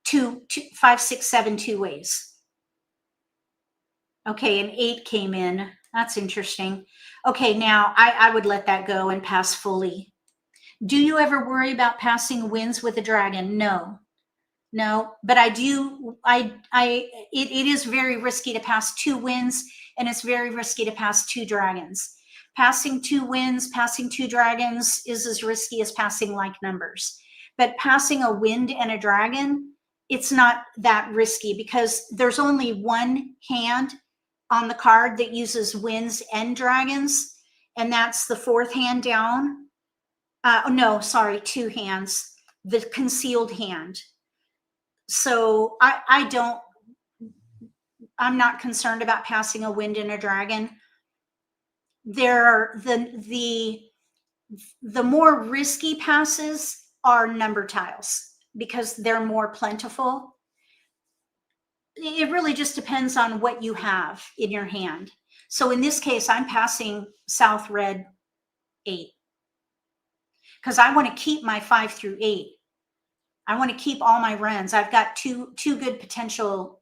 5, 6, 7 2 ways. Okay, an 8 came in. That's interesting. Okay, now I would let that go and pass fully. Do you ever worry about passing wins with a dragon? No. No, but I do. It is very risky to pass 2 wins, and it's very risky to pass 2 dragons. Passing 2 wins, passing 2 dragons is as risky as passing like numbers. But passing a wind and a dragon, it's not that risky because there's only 1 hand on the card that uses winds and dragons, and that's the 4th hand down. No, sorry, 2 hands, the concealed hand. So I'm not concerned about passing a wind and a dragon. The more risky passes are number tiles because they're more plentiful. It really just depends on what you have in your hand. So in this case, I'm passing south red 8. Because I want to keep my 5 through 8. I want to keep all my runs. I've got two good potential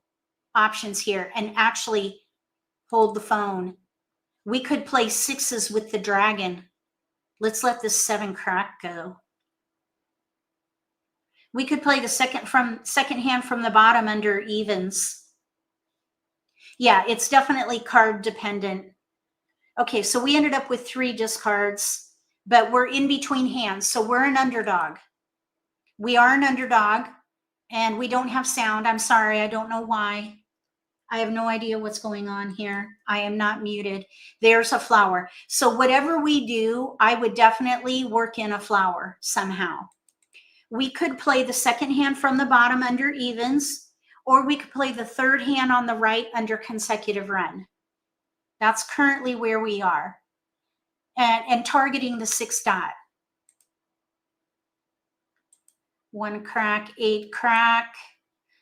options here, and actually hold the phone. We could play 6s with the dragon. Let's let this 7 crack go. We could play the second hand from the bottom under evens. Yeah, it's definitely card dependent. Okay, so we ended up with 3 discards, but we're in between hands, so we're an underdog. We are an underdog, and we don't have sound. I'm sorry, I don't know why. I have no idea what's going on here. I am not muted. There's a flower. So whatever we do, I would definitely work in a flower somehow. We could play the second hand from the bottom under evens, or we could play the third hand on the right under consecutive run. That's currently where we are. And targeting the 6 dot. 1 crack, 8 crack.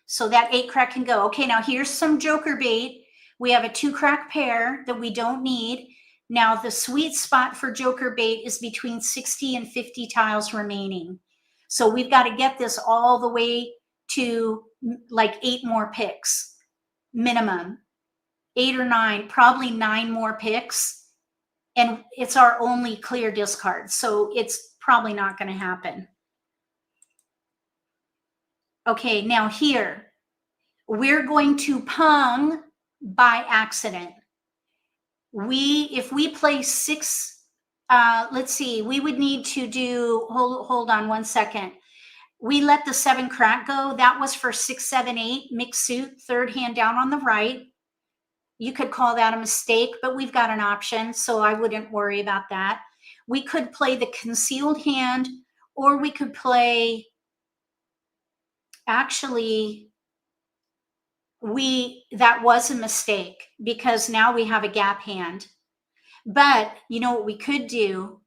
So that 8 crack can go. Okay, now here's some joker bait. We have a 2 crack pair that we don't need. Now the sweet spot for joker bait is between 60 and 50 tiles remaining. So we've got to get this all the way to like 8 more picks minimum. 8 or 9, probably 9 more picks. And it's our only clear discard. So it's probably not going to happen. Okay, now here, we're going to pung by accident. If we play 6, let's see, we would need to do, hold on 1 second. We let the 7 crack go. That was for 6, 7, 8, mixed suit, third hand down on the right. You could call that a mistake, but we've got an option, so I wouldn't worry about that. We could play the concealed hand, or we could play, actually, that was a mistake because now we have a gap hand. But you know what we could do?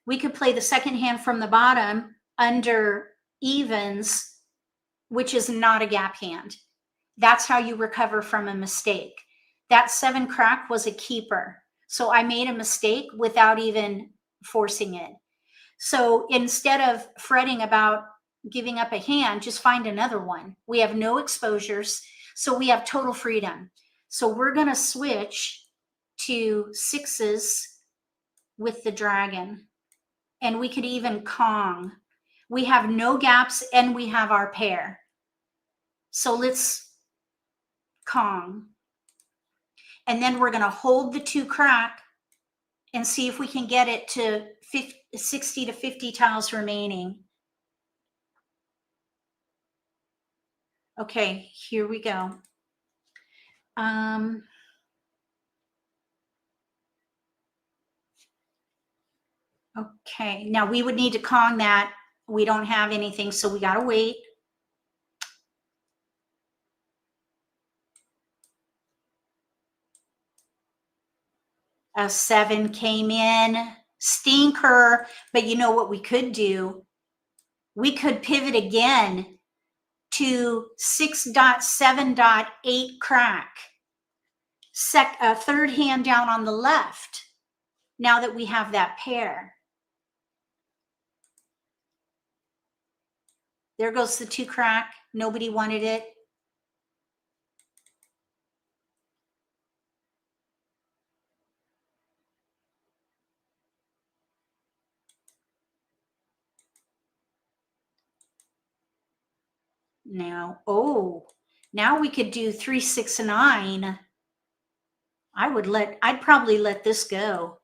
We could play the second hand from the bottom under evens, which is not a gap hand. That's how you recover from a mistake. That 7 crack was a keeper. So I made a mistake without even forcing it. So instead of fretting about giving up a hand, just find another one. We have no exposures, so we have total freedom. So we're going to switch to 6s with the dragon. And we could even Kong. We have no gaps and we have our pair. So let's Kong. And then we're going to hold the 2 crack and see if we can get it to 60 to 50 tiles remaining. Okay, here we go. Okay, now we would need to Kong that. We don't have anything, so we got to wait. A 7 came in, stinker. But you know what we could do? We could pivot again to 6.7.8 crack. Third hand down on the left. Now that we have that pair. There goes the 2 crack. Nobody wanted it. Now, now we could do 3, 6, 9. I'd probably let this go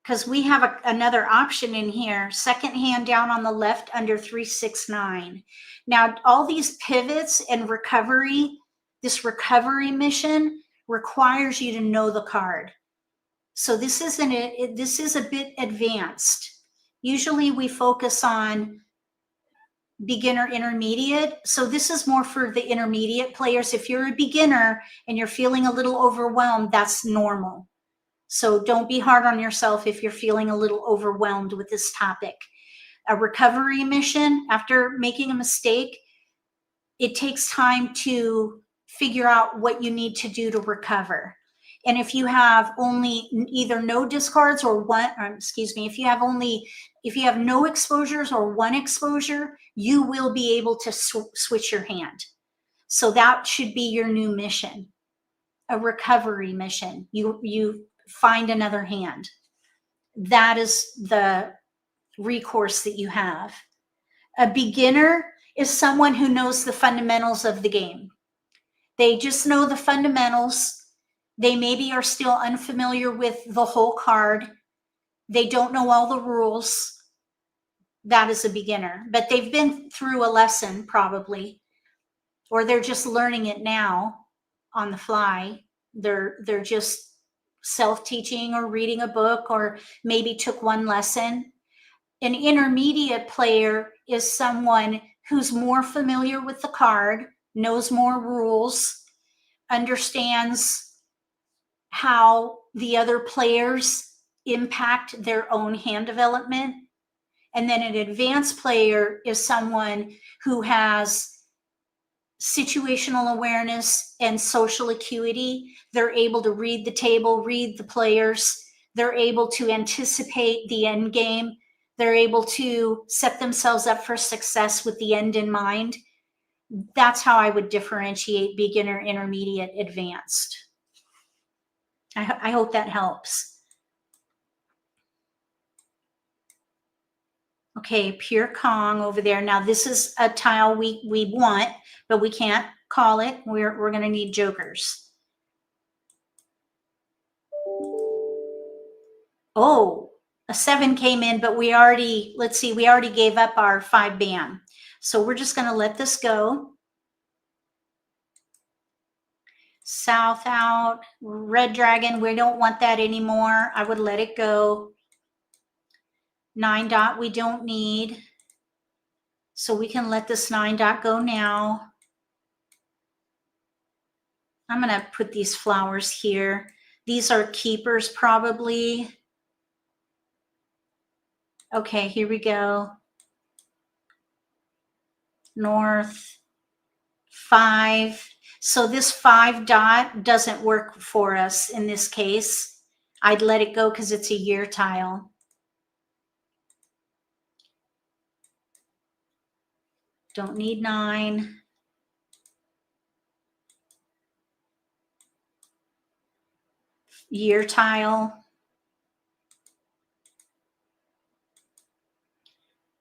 because we have another option in here. Second hand down on the left under 3, 6, 9. Now, all these pivots and recovery, this recovery mission requires you to know the card. So this is a bit advanced. Usually we focus on beginner, intermediate. So this is more for the intermediate players. If you're a beginner and you're feeling a little overwhelmed, that's normal. So don't be hard on yourself if you're feeling a little overwhelmed with this topic. A recovery mission, after making a mistake, it takes time to figure out what you need to do to recover. And if you have only either no discards or one, excuse me, if you have no exposures or one exposure, you will be able to switch your hand. So that should be your new mission, a recovery mission. You find another hand. That is the recourse that you have. A beginner is someone who knows the fundamentals of the game. They just know the fundamentals. They maybe are still unfamiliar with the whole card. They don't know all the rules. That is a beginner, but they've been through a lesson probably, or they're just learning it now on the fly. They're just self-teaching or reading a book, or maybe took one lesson. An intermediate player is someone who's more familiar with the card, knows more rules, understands how the other players impact their own hand development. And then an advanced player is someone who has situational awareness and social acuity. They're able to read the table, read the players. They're able to anticipate the end game. They're able to set themselves up for success with the end in mind. That's how I would differentiate beginner, intermediate, advanced. I hope that helps. Okay, pure Kong over there. Now this is a tile we want, but we can't call it. We're going to need jokers. Oh, a 7 came in, but we already, let's see, we already gave up our 5 bam. So we're just going to let this go. South out, red dragon, we don't want that anymore. I would let it go. 9 dot we don't need. So we can let this 9 dot go now. I'm going to put these flowers here. These are keepers probably. Okay, here we go. North, 5. So this 5 dot doesn't work for us in this case. I'd let it go because it's a year tile. Don't need 9. Year tile.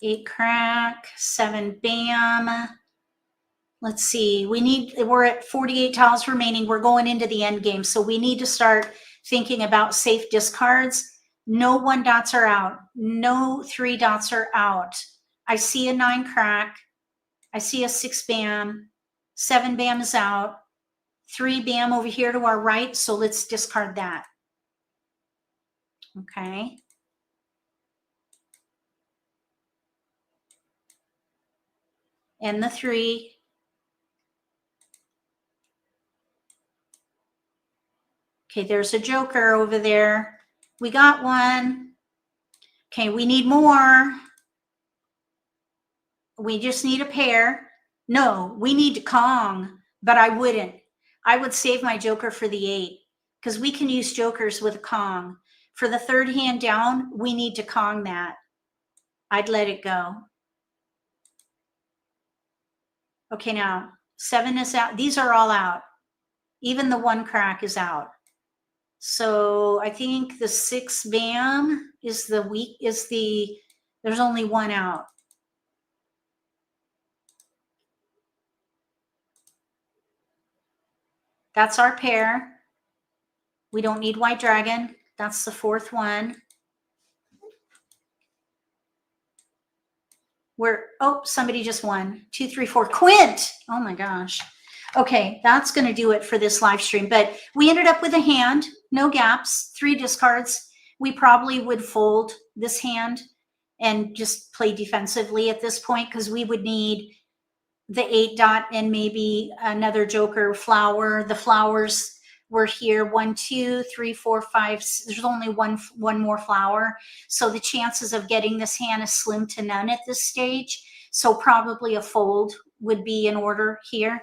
8 crack, 7 bam. Let's see, we're at 48 tiles remaining. We're going into the end game. So we need to start thinking about safe discards. No 1 dots are out. No 3 dots are out. I see a 9 crack. I see a 6 bam. 7 bam is out. 3 bam over here to our right. So let's discard that. Okay. And the 3. Okay, there's a joker over there. We got 1. Okay, we need more. We just need a pair. No, we need to Kong, but I wouldn't. I would save my joker for the 8 because we can use jokers with a Kong. For the 3rd hand down, we need to Kong that. I'd let it go. Okay, now 7 is out. These are all out. Even the 1 crack is out. So I think the 6 bam is there's only 1 out. That's our pair. We don't need white dragon. That's the 4th one. Somebody just won. 2, 3, 4. Quint! Oh my gosh. Okay, that's going to do it for this live stream. But we ended up with a hand, no gaps, 3 discards. We probably would fold this hand and just play defensively at this point because we would need the 8 dot and maybe another joker flower. The flowers were here. 1, 2, 3, 4, 5. There's only one more flower. So the chances of getting this hand is slim to none at this stage. So probably a fold would be in order here.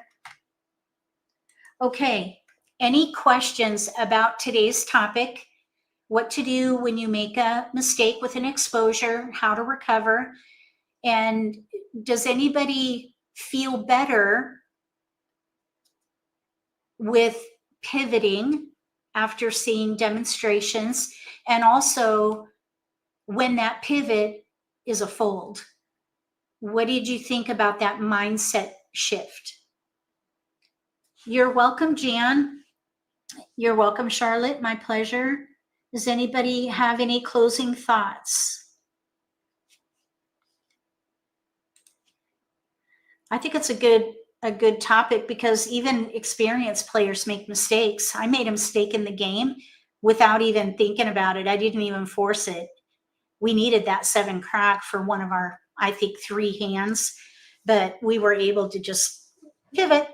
Okay, Any questions about today's topic? What to do when you make a mistake with an exposure, how to recover, and does anybody feel better with pivoting after seeing demonstrations, and also when that pivot is a fold? What did you think about that mindset shift? You're welcome, Jan. You're welcome, Charlotte. My pleasure. Does anybody have any closing thoughts? I think it's a good topic because even experienced players make mistakes. I made a mistake in the game without even thinking about it. I didn't even force it. We needed that 7 crack for one of our, I think, 3 hands, but we were able to just pivot.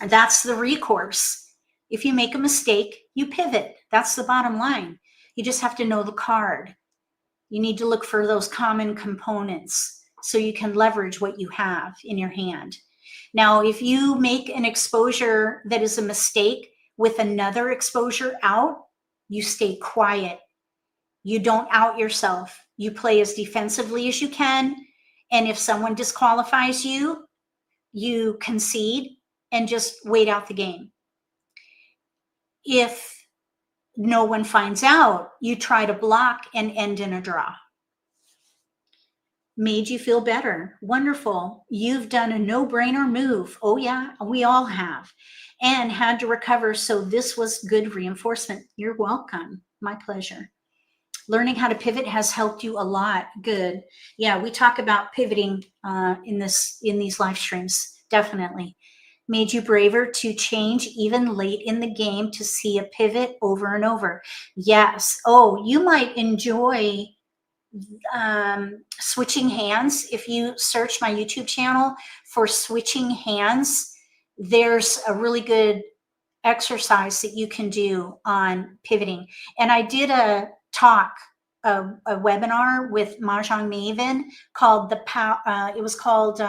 And that's the recourse. If you make a mistake, you pivot. That's the bottom line. You just have to know the card. You need to look for those common components so you can leverage what you have in your hand. Now, if you make an exposure that is a mistake with another exposure out, you stay quiet. You don't out yourself. You play as defensively as you can. And if someone disqualifies you, you concede and just wait out the game. If no one finds out, you try to block and end in a draw. Made you feel better. Wonderful. You've done a no-brainer move. Oh yeah, we all have. And had to recover, so this was good reinforcement. You're welcome. My pleasure. Learning how to pivot has helped you a lot. Good. Yeah, we talk about pivoting in these live streams. Definitely. Made you braver to change even late in the game to see a pivot over and over. Yes. Oh, you might enjoy switching hands. If you search my YouTube channel for switching hands, there's a really good exercise that you can do on pivoting. And I did a talk, a webinar with Mah Jongg Maven called it was called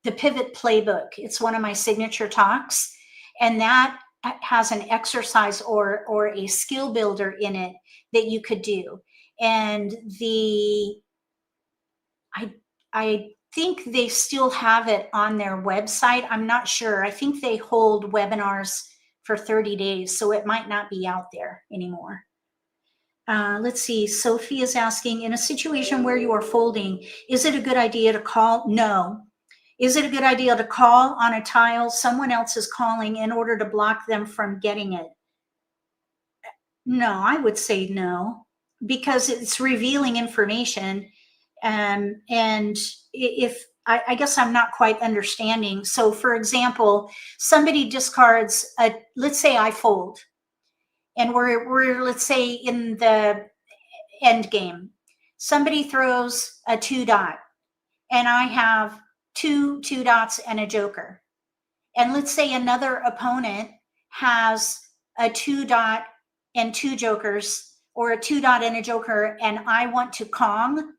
the Pivot Playbook. It's one of my signature talks, and that has an exercise or a skill builder in it that you could do. And I think they still have it on their website. I'm not sure. I think they hold webinars for 30 days, so it might not be out there anymore. Let's see. Sophie is asking, in a situation where you are folding, is it a good idea to call? No. Is it a good idea to call on a tile someone else is calling in order to block them from getting it? No, I would say no, because it's revealing information. And if I guess I'm not quite understanding. So for example, somebody discards let's say I fold, and we're let's say in the end game, somebody throws a 2-dot, and I have two 2-dots and a joker. And let's say another opponent has a 2-dot and 2 jokers, or a 2-dot and a joker, and I want to Kong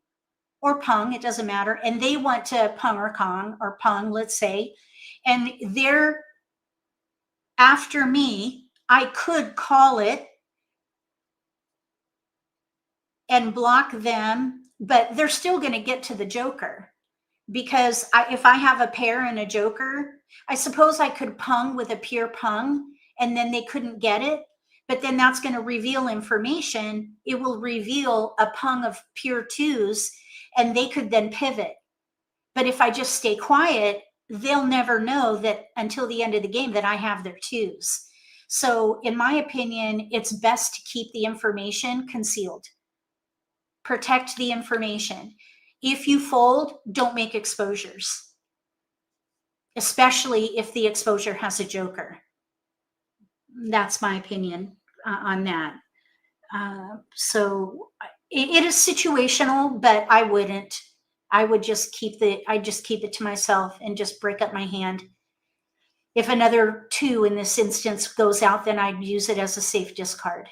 or Pung, it doesn't matter, and they want to Pung or Kong or Pung, let's say, and they're after me, I could call it and block them, but they're still going to get to the joker, because if I have a pair and a joker, I suppose I could Pung with a pure Pung, and then they couldn't get it. But then that's going to reveal information. It will reveal a Pung of pure 2s, and they could then pivot. But if I just stay quiet, they'll never know that until the end of the game that I have their 2s. So in my opinion, it's best to keep the information concealed. Protect the information. If you fold, don't make exposures, especially if the exposure has a joker. That's my opinion on that. So it is situational, but I wouldn't. I would just keep it to myself and just break up my hand. If another 2 in this instance goes out, then I'd use it as a safe discard.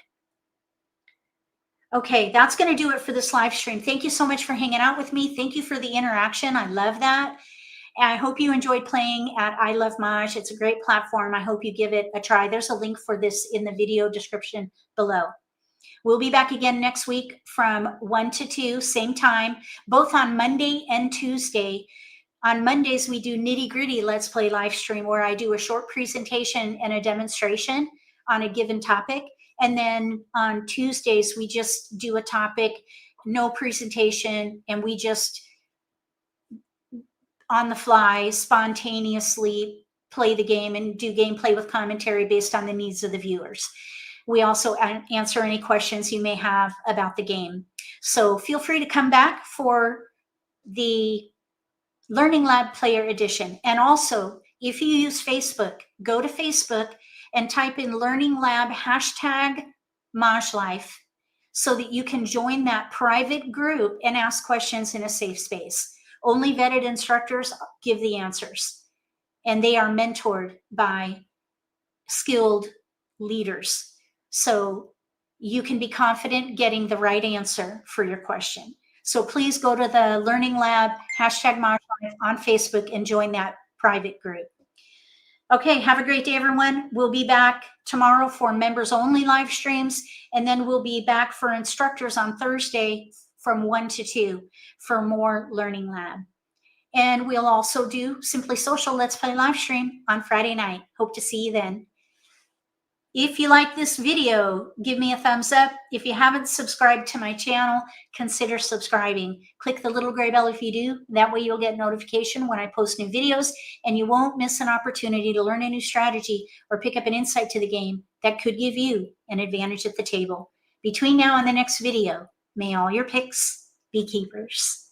Okay, that's going to do it for this live stream. Thank you so much for hanging out with me. Thank you for the interaction. I love that. I hope you enjoyed playing at I Love Maj. It's a great platform. I hope you give it a try. There's a link for this in the video description below. We'll be back again next week from 1 to 2, same time, both on Monday and Tuesday. On Mondays, we do Nitty Gritty Let's Play live stream, where I do a short presentation and a demonstration on a given topic. And then on Tuesdays, we just do a topic, no presentation, and we just on the fly, spontaneously play the game and do gameplay with commentary based on the needs of the viewers. We also answer any questions you may have about the game. So feel free to come back for the Learning Lab Player Edition. And also, if you use Facebook, go to Facebook and type in Learning Lab #MAHJLIFE so that you can join that private group and ask questions in a safe space. Only vetted instructors give the answers, and they are mentored by skilled leaders. So you can be confident getting the right answer for your question. So please go to the Learning Lab #MAHJLIFE on Facebook and join that private group. Okay, have a great day, everyone. We'll be back tomorrow for members only live streams, and then we'll be back for instructors on Thursday from 1 to 2 for more Learning Lab. And we'll also do Simply Social Let's Play live stream on Friday night. Hope to see you then. If you like this video, give me a thumbs up. If you haven't subscribed to my channel, consider subscribing. Click the little gray bell if you do. That way you'll get notification when I post new videos, and you won't miss an opportunity to learn a new strategy or pick up an insight to the game that could give you an advantage at the table. Between now and the next video, may all your picks be keepers.